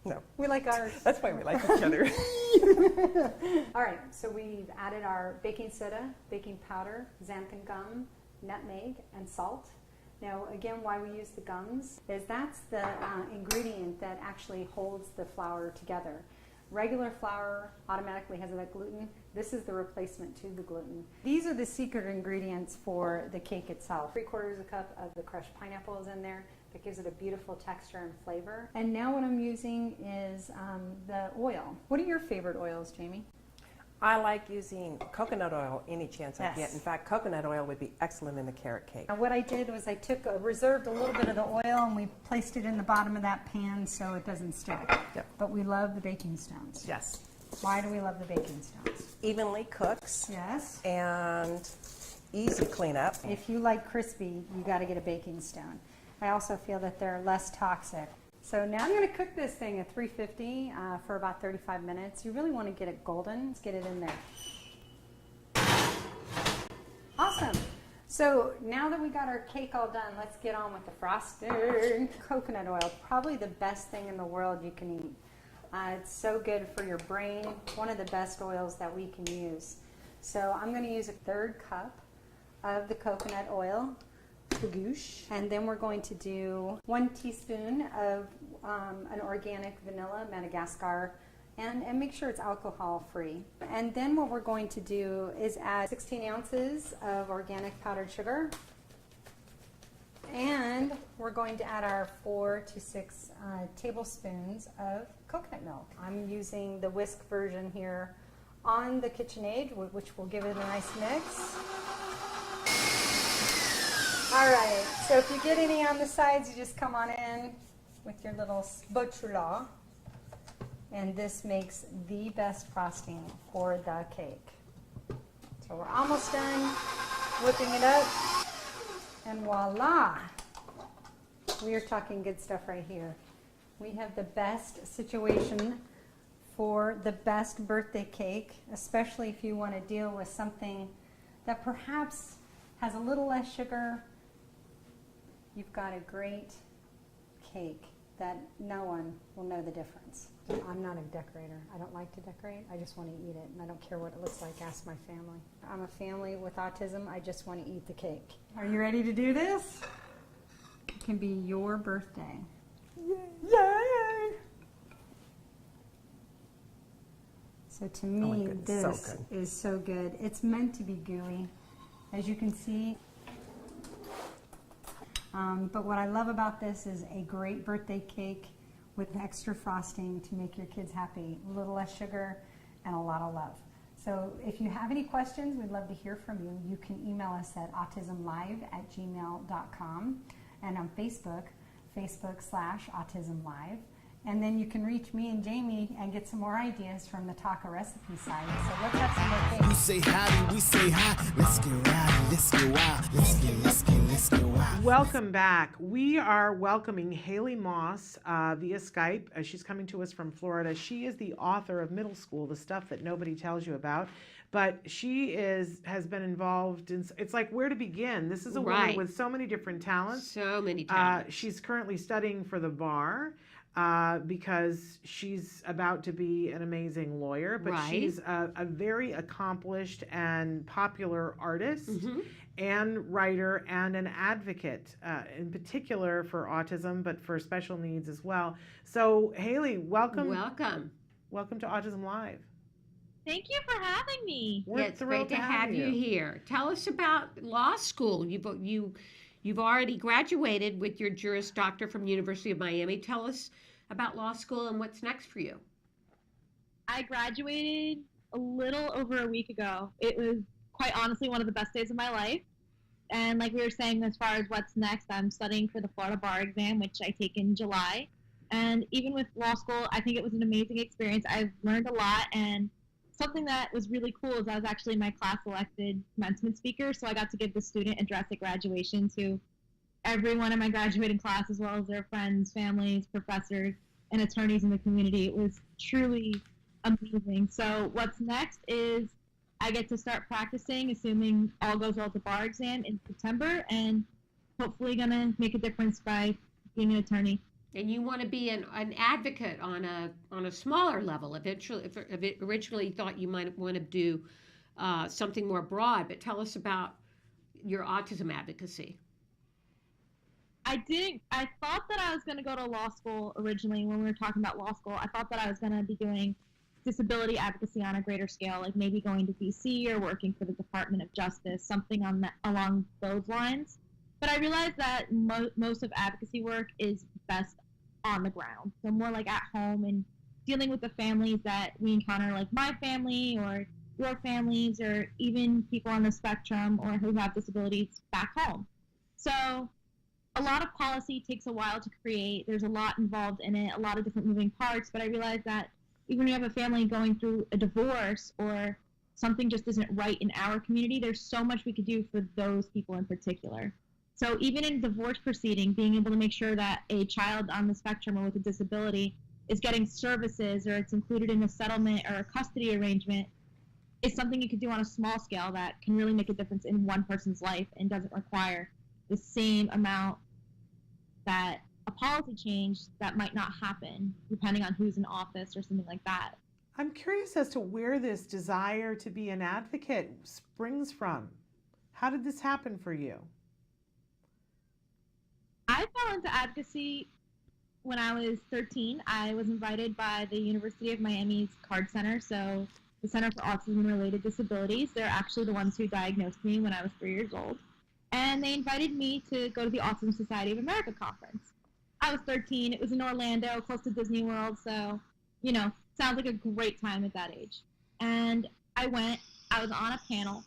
No. We like ours. That's why we like each other. All right, so we've added our baking soda, baking powder, xanthan gum, nutmeg, and salt. Now, again, why we use the gums is that's the ingredient that actually holds the flour together. Regular flour automatically has that gluten. This is the replacement to the gluten. These are the secret ingredients for the cake itself. 3/4 cup of the crushed pineapple is in there. That gives it a beautiful texture and flavor. And now what I'm using is the oil. What are your favorite oils, Jamie? I like using coconut oil any chance I Yes. get. In fact, coconut oil would be excellent in the carrot cake. Now what I did was I reserved a little bit of the oil and we placed it in the bottom of that pan so it doesn't stick. Yep. But we love the baking stones. Yes. Why do we love the baking stones? Evenly cooks. Yes. And easy cleanup. If you like crispy, you got to get a baking stone. I also feel that they're less toxic. So now I'm going to cook this thing at 350 for about 35 minutes. You really want to get it golden. Let's get it in there. Awesome. So now that we got our cake all done, let's get on with the frosting. Coconut oil, probably the best thing in the world you can eat. It's so good for your brain. One of the best oils that we can use. So I'm going to use a 1/3 cup of the coconut oil. And then we're going to do 1 teaspoon of an organic vanilla, Madagascar, and make sure it's alcohol free. And then what we're going to do is add 16 ounces of organic powdered sugar. And we're going to add our 4 to 6 tablespoons of coconut milk. I'm using the whisk version here on the KitchenAid, which will give it a nice mix. All right, so if you get any on the sides, you just come on in with your little spatula. And this makes the best frosting for the cake. So we're almost done whipping it up. And voila, we are talking good stuff right here. We have the best situation for the best birthday cake, especially if you want to deal with something that perhaps has a little less sugar. You've got a great cake that no one will know the difference. I'm not a decorator. I don't like to decorate. I just want to eat it, and I don't care what it looks like. Ask my family. I'm a family with autism. I just want to eat the cake. Are you ready to do this? It can be your birthday. Yay! So to me, this is so good. It's meant to be gooey. As you can see, but what I love about this is a great birthday cake with extra frosting to make your kids happy. A little less sugar and a lot of love. So if you have any questions, we'd love to hear from you. You can email us at autismlive@gmail.com, and on Facebook, Facebook/autismlive. And then you can reach me and Jamie and get some more ideas from the taco recipe side. So let's have some more cake. You say howdy, we say hi. Let's get rowdy, let's get wild. Let's get wild. Welcome back. We are welcoming Haley Moss via Skype. She's coming to us from Florida. She is the author of Middle School, the stuff that nobody tells you about. But she has been involved in, it's like where to begin. This is a woman with so many different talents. So many talents. She's currently studying for the bar. Because she's about to be an amazing lawyer, but she's a very accomplished and popular artist and writer and an advocate, in particular for autism, but for special needs as well. So, Haley, welcome. Welcome. Welcome to Autism Live. Thank you for having me. We're it's great to have you here. Tell us about law school. You've already graduated with your Juris Doctor from University of Miami. Tell us about law school and what's next for you. I graduated a little over a week ago. It was quite honestly one of the best days of my life. And like we were saying, as far as what's next, I'm studying for the Florida bar exam, which I take in July. And even with law school, I think it was an amazing experience. I've learned a lot, and something that was really cool is I was actually my class elected commencement speaker, so I got to give the student address at graduation to everyone in my graduating class, as well as their friends, families, professors, and attorneys in the community. It was truly amazing. So what's next is I get to start practicing, assuming all goes well at the bar exam in September, and hopefully gonna make a difference by being an attorney. And you want to be an advocate on a smaller level. Originally thought you might want to do something more broad, but tell us about your autism advocacy. I thought that I was going to go to law school originally when we were talking about law school. I thought that I was going to be doing disability advocacy on a greater scale, like maybe going to DC or working for the Department of Justice, something along those lines. But I realized that most of advocacy work is best on the ground. So more like at home and dealing with the families that we encounter, like my family or your families, or even people on the spectrum or who have disabilities back home. So a lot of policy takes a while to create. There's a lot involved in it, a lot of different moving parts, but I realized that even when you have a family going through a divorce or something just isn't right in our community, there's so much we could do for those people in particular. So even in divorce proceeding, being able to make sure that a child on the spectrum or with a disability is getting services, or it's included in a settlement or a custody arrangement, is something you could do on a small scale that can really make a difference in one person's life and doesn't require the same amount that a policy change that might not happen depending on who's in office or something like that. I'm curious as to where this desire to be an advocate springs from. How did this happen for you? I fell into advocacy when I was 13. I was invited by the University of Miami's CARD Center, so the Center for Autism and Related Disabilities. They're actually the ones who diagnosed me when I was 3 years old. And they invited me to go to the Autism Society of America conference. I was 13. It was in Orlando, close to Disney World, so, you know, sounds like a great time at that age. And I went. I was on a panel,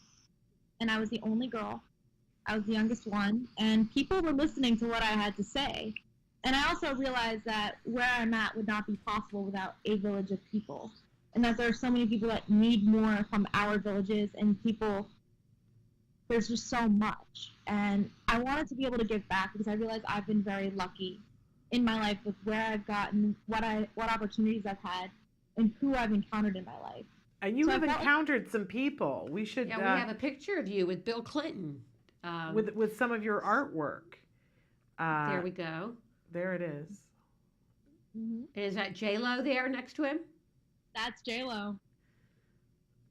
and I was the only girl. I was the youngest one, and people were listening to what I had to say. And I also realized that where I'm at would not be possible without a village of people, and that there are so many people that need more from our villages, and people, there's just so much. And I wanted to be able to give back because I realized I've been very lucky in my life with where I've gotten, what opportunities I've had, and who I've encountered in my life. And you have encountered some people. We should. Yeah, we have a picture of you with Bill Clinton. With some of your artwork. There we go. There it is. Mm-hmm. Is that J-Lo there next to him? That's J-Lo.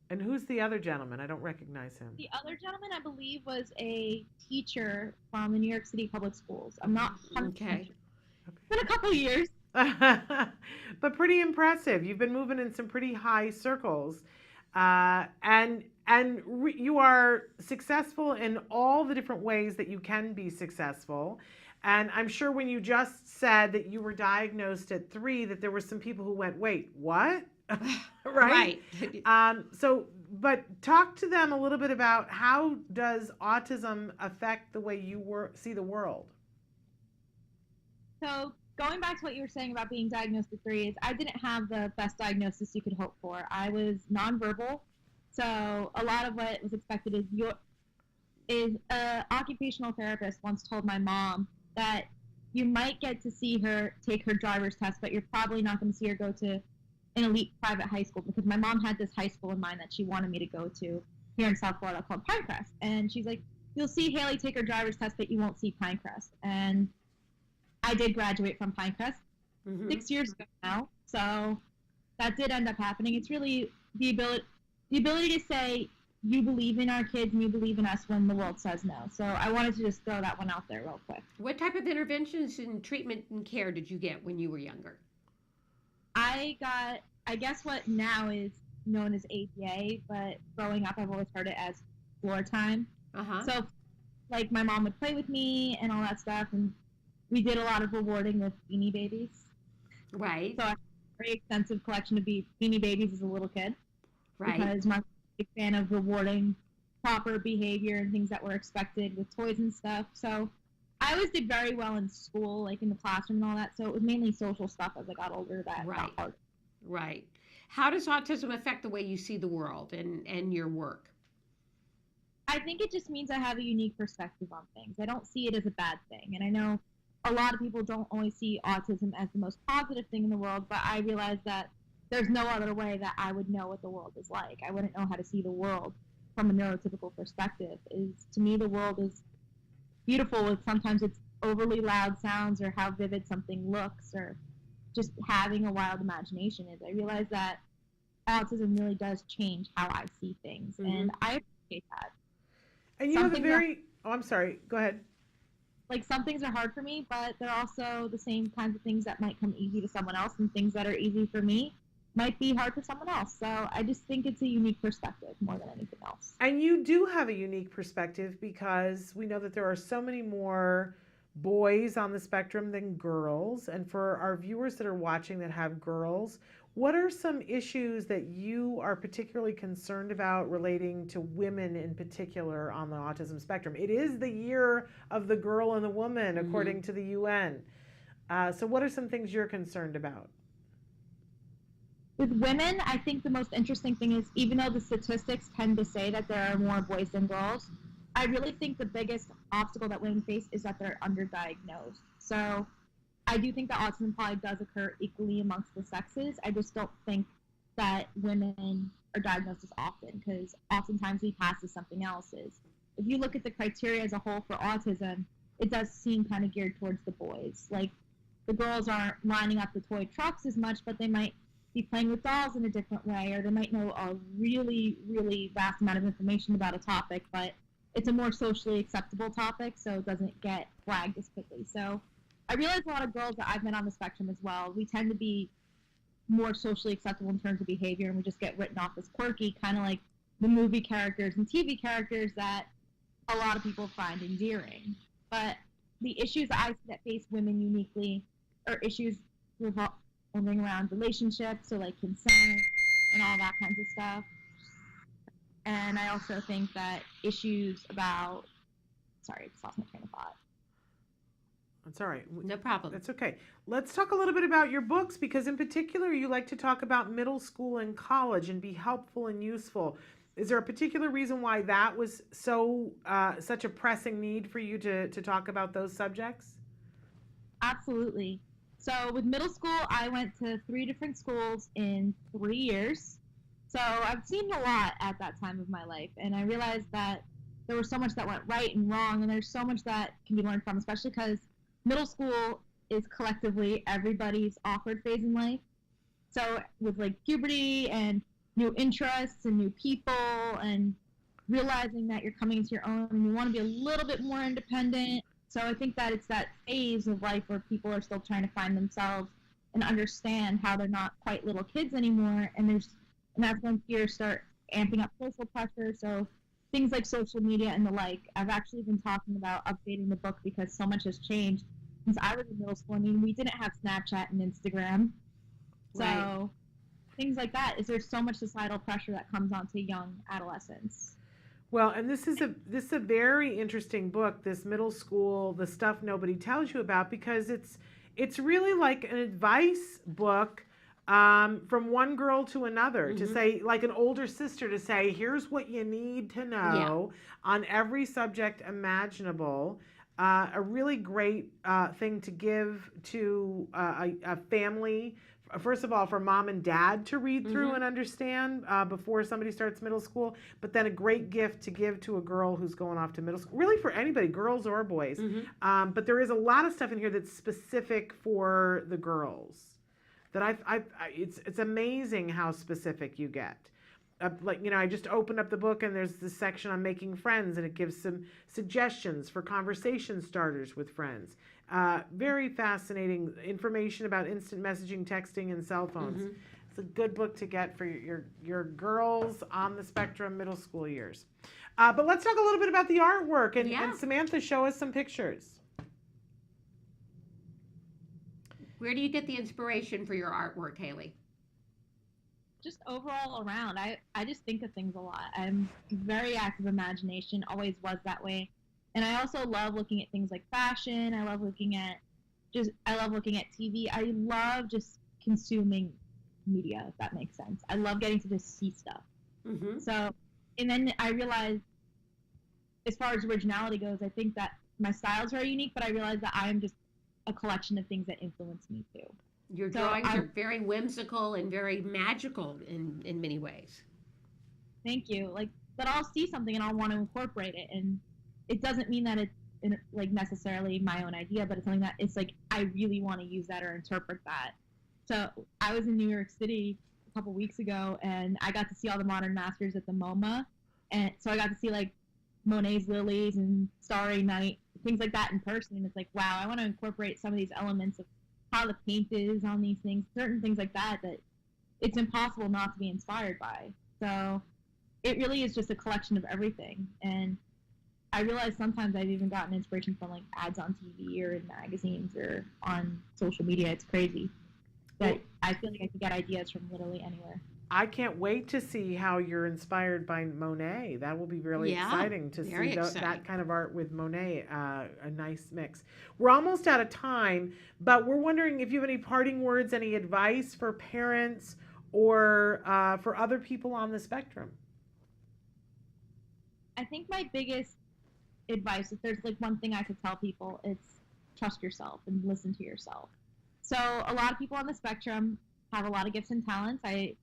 And who's the other gentleman? I don't recognize him. The other gentleman, I believe, was a teacher from the New York City public schools. I'm not 100% okay. It's been a couple of years. But pretty impressive. You've been moving in some pretty high circles. You are successful in all the different ways that you can be successful. And I'm sure when you just said that you were diagnosed at 3, that there were some people who went, wait, what? Right? So But talk to them a little bit about how does autism affect the way you see the world? So going back to what you were saying about being diagnosed at 3 is I didn't have the best diagnosis you could hope for. I was nonverbal, so a lot of what was expected is an occupational therapist once told my mom that you might get to see her take her driver's test, but you're probably not going to see her go to an elite private high school, because my mom had this high school in mind that she wanted me to go to here in South Florida called Pinecrest. And she's like, you'll see Haley take her driver's test, but you won't see Pinecrest. And I did graduate from Pinecrest 6 years ago now, so that did end up happening. It's really the ability to say you believe in our kids and you believe in us when the world says no. So I wanted to just throw that one out there real quick. What type of interventions and treatment and care did you get when you were younger? I got, I guess what now is known as ABA, but growing up I've always heard it as floor time. So like my mom would play with me and all that stuff, and we did a lot of rewarding with Beanie Babies. Right. So I had a very extensive collection of Beanie Babies as a little kid. Right. Because my big fan of rewarding proper behavior and things that were expected with toys and stuff. So I always did very well in school, like in the classroom and all that. So it was mainly social stuff as I got older that got hard. Right. How does autism affect the way you see the world and your work? I think it just means I have a unique perspective on things. I don't see it as a bad thing. And I know a lot of people don't always see autism as the most positive thing in the world, but I realize that there's no other way that I would know what the world is like. I wouldn't know how to see the world from a neurotypical perspective. To me, the world is beautiful with sometimes it's overly loud sounds or how vivid something looks or just having a wild imagination is. I realize that autism really does change how I see things, and I appreciate that. And you have a very, I'm sorry, go ahead. Like some things are hard for me, but they're also the same kinds of things that might come easy to someone else, and things that are easy for me might be hard for someone else. So I just think it's a unique perspective more than anything else. And you do have a unique perspective because we know that there are so many more boys on the spectrum than girls. And for our viewers that are watching that have girls, what are some issues that you are particularly concerned about relating to women in particular on the autism spectrum? It is the year of the girl and the woman, according to the UN. So what are some things you're concerned about? With women, I think the most interesting thing is, even though the statistics tend to say that there are more boys than girls, I really think the biggest obstacle that women face is that they're underdiagnosed. So I do think that autism probably does occur equally amongst the sexes. I just don't think that women are diagnosed as often, because oftentimes we pass as something else. If you look at the criteria as a whole for autism, it does seem kind of geared towards the boys. Like the girls aren't lining up the toy trucks as much, but they might be playing with dolls in a different way, or they might know a really, really vast amount of information about a topic, but it's a more socially acceptable topic, so it doesn't get flagged as quickly. So I realize a lot of girls that I've met on the spectrum as well, we tend to be more socially acceptable in terms of behavior, and we just get written off as quirky, kind of like the movie characters and TV characters that a lot of people find endearing. But the issues I see that face women uniquely are issues revolving around relationships, so like consent and all that kinds of stuff. And I also think that issues about, sorry, I just lost my train of thought. That's all right. No problem. That's okay. Let's talk a little bit about your books, because in particular you like to talk about middle school and college and be helpful and useful. Is there a particular reason why that was so such a pressing need for you to talk about those subjects? Absolutely. So with middle school, I went to 3 different schools in 3 years. So I've seen a lot at that time of my life, and I realized that there was so much that went right and wrong, and there's so much that can be learned from, especially because middle school is collectively everybody's awkward phase in life. So with like puberty and new interests and new people and realizing that you're coming into your own and you want to be a little bit more independent. So I think that it's that phase of life where people are still trying to find themselves and understand how they're not quite little kids anymore, and that's when peers start amping up social pressure. So things like social media and the like. I've actually been talking about updating the book because so much has changed since I was in middle school. I mean, we didn't have Snapchat and Instagram. So things like that. Is there so much societal pressure that comes onto young adolescents? Well, and this is a very interesting book, this middle school, the stuff nobody tells you about, because it's really like an advice book from one girl to another, to say, like an older sister, to say, here's what you need to know on every subject imaginable. A really great thing to give to a family. First of all, for mom and dad to read through and understand before somebody starts middle school, but then a great gift to give to a girl who's going off to middle school, really for anybody, girls or boys. But there is a lot of stuff in here that's specific for the girls. That it's amazing how specific you get. I just opened up the book and there's this section on making friends, and it gives some suggestions for conversation starters with friends. Very fascinating information about instant messaging, texting, and cell phones. It's a good book to get for your girls on the spectrum middle school years. But let's talk a little bit about the artwork, and Samantha, show us some pictures. Where do you get the inspiration for your artwork, Haley? Just overall around, I just think of things a lot. I'm very active imagination, always was that way. And I also love looking at things like fashion. I love looking at TV. I love just consuming media, if that makes sense. I love getting to just see stuff. So, and then I realized, as far as originality goes, I think that my style is very unique, but I realized that I am just a collection of things that influence me too. Your drawings are very whimsical and very magical in many ways. Thank you. But I'll see something and I'll want to incorporate it, and it doesn't mean that it's necessarily my own idea, but it's something that it's I really want to use that or interpret that. So I was in New York City a couple weeks ago, and I got to see all the modern masters at the MoMA, and so I got to see Monet's Lilies and Starry Night, things like that in person, and it's wow, I want to incorporate some of these elements of how the paint is on these things, certain things like that it's impossible not to be inspired by. So it really is just a collection of everything. And I realize sometimes I've even gotten inspiration from ads on TV or in magazines or on social media. It's crazy. But I feel like I can get ideas from literally anywhere. I can't wait to see how you're inspired by Monet. That will be really exciting to see that kind of art with Monet, a nice mix. We're almost out of time, but we're wondering if you have any parting words, any advice for parents or for other people on the spectrum. I think my biggest advice, if there's one thing I could tell people, it's trust yourself and listen to yourself. So a lot of people on the spectrum have a lot of gifts and talents. I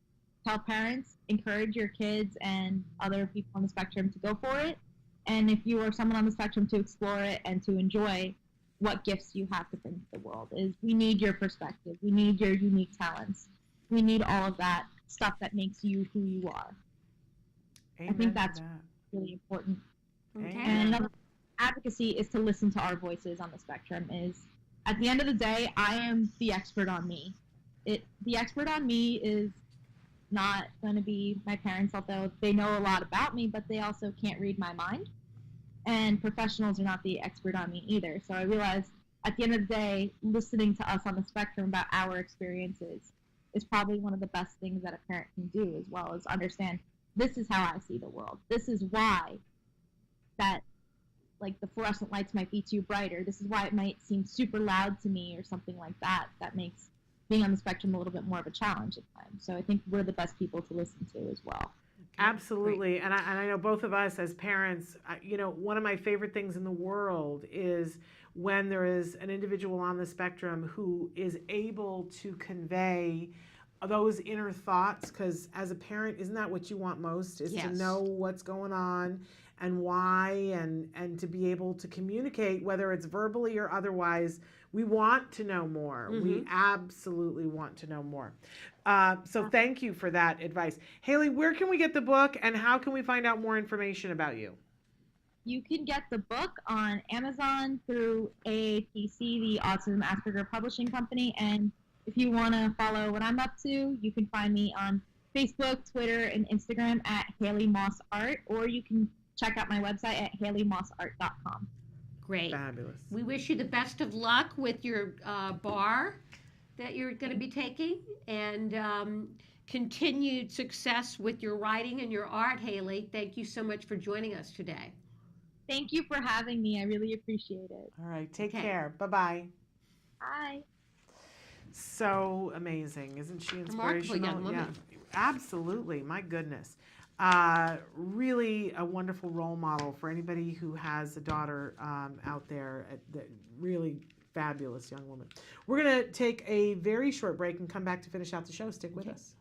tell parents, encourage your kids and other people on the spectrum to go for it. And if you are someone on the spectrum, to explore it and to enjoy what gifts you have to bring to the world. We need your perspective. We need your unique talents. We need all of that stuff that makes you who you are. Amen. I think that's really important. Okay. And another advocacy is to listen to our voices on the spectrum. Is at the end of the day, I am the expert on me. The expert on me is not going to be my parents, although they know a lot about me, but they also can't read my mind. And professionals are not the expert on me either. So I realized at the end of the day, listening to us on the spectrum about our experiences is probably one of the best things that a parent can do, as well as understand, this is how I see the world. This is why that the fluorescent lights might be too bright, or this is why it might seem super loud to me, or something like that. That makes being on the spectrum a little bit more of a challenge at times. So I think we're the best people to listen to as well. Absolutely. And I know both of us as parents, one of my favorite things in the world is when there is an individual on the spectrum who is able to convey those inner thoughts, because as a parent, isn't that what you want most, is to know what's going on and why, and to be able to communicate, whether it's verbally or otherwise. We want to know more. We absolutely want to know more. So thank you for that advice. Haley, where can we get the book, and how can we find out more information about you? You can get the book on Amazon through AAPC, the Autism Asperger Publishing Company. And if you want to follow what I'm up to, you can find me on Facebook, Twitter, and Instagram at Haley Moss Art, or you can check out my website at haleymossart.com. Great. Fabulous. We wish you the best of luck with your bar that you're going to be taking, and continued success with your writing and your art, Haley. Thank you so much for joining us today. Thank you for having me. I really appreciate it. All right, take care. Bye-bye. Bye. So amazing. Isn't she inspirational? Remarkable young woman. Yeah, absolutely. My goodness. Really a wonderful role model for anybody who has a daughter out there. Really fabulous young woman. We're going to take a very short break and come back to finish out the show. Stick with us.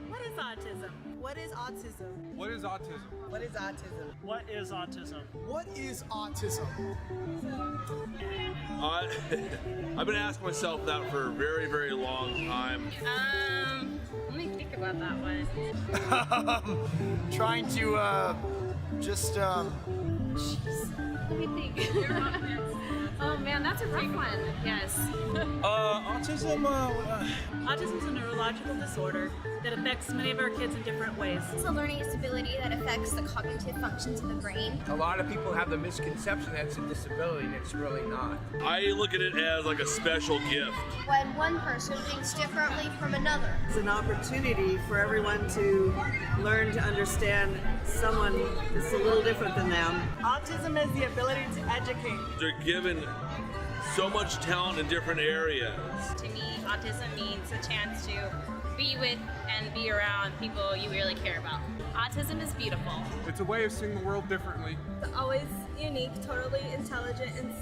What is autism? What is autism? What is autism? What is autism? What is autism? What is autism? I've been asking myself that for a very, very long time. Let me think about that one. Trying to just Jeez. Let me think. Oh man, that's a rough one. Yes. Autism. Autism is a neurological disorder that affects many of our kids in different ways. It's a learning disability that affects the cognitive functions of the brain. A lot of people have the misconception that it's a disability, and it's really not. I look at it as like a special gift. When one person thinks differently from another. It's an opportunity for everyone to learn to understand someone that's a little different than them. Autism is the ability to educate. They're given so much talent in different areas. To me, autism means a chance to be with and be around people you really care about. Autism is beautiful. It's a way of seeing the world differently. It's always unique, totally intelligent, and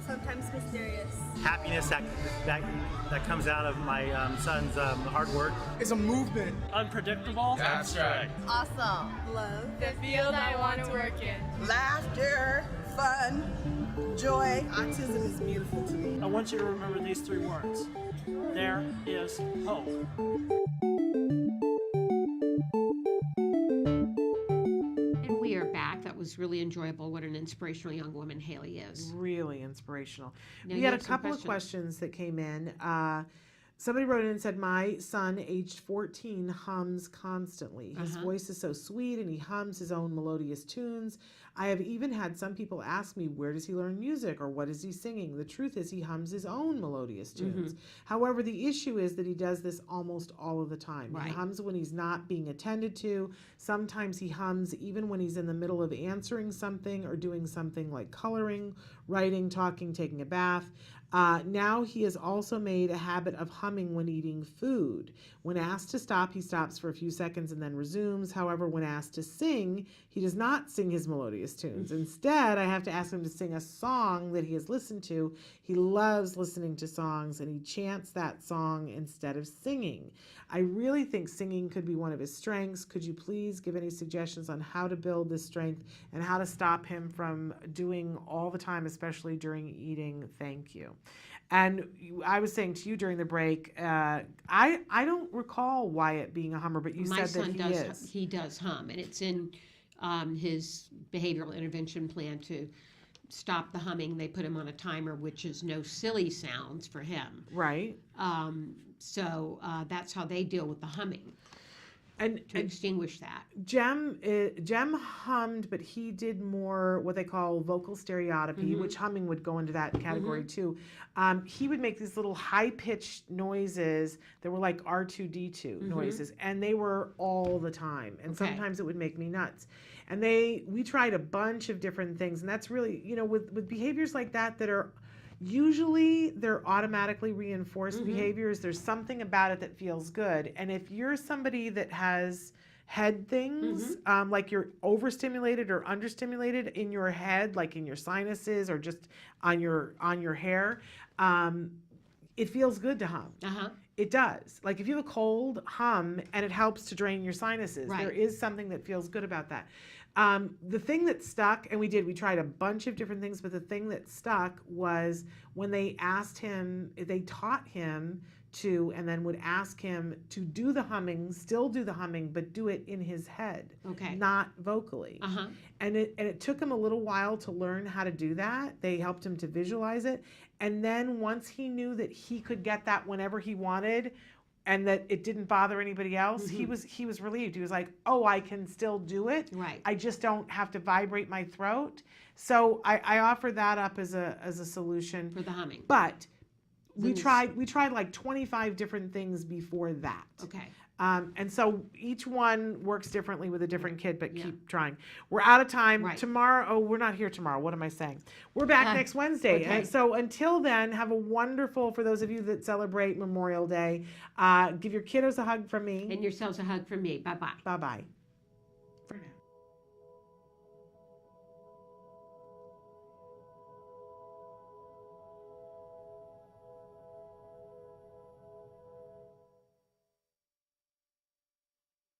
sometimes mysterious. Happiness that comes out of my son's hard work. It's a movement. Unpredictable. That's right. Awesome. Love. The field I want to work in. Laughter, fun, joy. Autism is beautiful to me. I want you to remember these 3 words. There is hope. And we are back. That was really enjoyable. What an inspirational young woman Haley is. Really inspirational. Now We you had a have some couple of questions that came in. Somebody wrote in and said, my son, aged 14, hums constantly. His voice is so sweet and he hums his own melodious tunes. I have even had some people ask me, where does he learn music or what is he singing? The truth is he hums his own melodious tunes. However, the issue is that he does this almost all of the time. He hums when he's not being attended to. Sometimes he hums even when he's in the middle of answering something or doing something like coloring, writing, talking, taking a bath. Now he has also made a habit of humming when eating food. When asked to stop, he stops for a few seconds and then resumes. However, when asked to sing, he does not sing his melodious tunes. Instead, I have to ask him to sing a song that he has listened to. He loves listening to songs and he chants that song instead of singing. I really think singing could be one of his strengths. Could you please give any suggestions on how to build this strength and how to stop him from doing all the time, especially during eating? Thank you. And I was saying to you during the break, I don't recall Wyatt being a hummer, but you My said son that he is. He does hum, and it's in his behavioral intervention plan to stop the humming. They put him on a timer, which is no silly sounds for him. Right. So that's how they deal with the humming. And to extinguish that. Jem hummed, but he did more what they call vocal stereotypy, which humming would go into that category too. He would make these little high-pitched noises that were like R2-D2 noises, and they were all the time. And sometimes it would make me nuts. And we tried a bunch of different things, and that's really, with behaviors like that are usually they're automatically reinforced behaviors. There's something about it that feels good. And if you're somebody that has head things, like you're overstimulated or understimulated in your head, like in your sinuses or just on your hair, it feels good to hum. It does. Like if you have a cold, hum, and it helps to drain your sinuses. There is something that feels good about that. The thing that stuck, and we tried a bunch of different things, but the thing that stuck was when they asked him, they taught him to, and then would ask him to do the humming, still do the humming, but do it in his head, not vocally. And it took him a little while to learn how to do that. They helped him to visualize it. And then once he knew that he could get that whenever he wanted, and that it didn't bother anybody else, he was relieved. He was like, oh, I can still do it. I just don't have to vibrate my throat. So I offer that up as a solution. For the humming. But we tried like 25 different things before that. And so each one works differently with a different kid, but keep trying. We're out of time. Tomorrow, oh, we're not here tomorrow. What am I saying? We're back next Wednesday. Okay. And so until then, have a wonderful, for those of you that celebrate Memorial Day, give your kiddos a hug from me. And yourselves a hug from me. Bye-bye. Bye-bye. For now.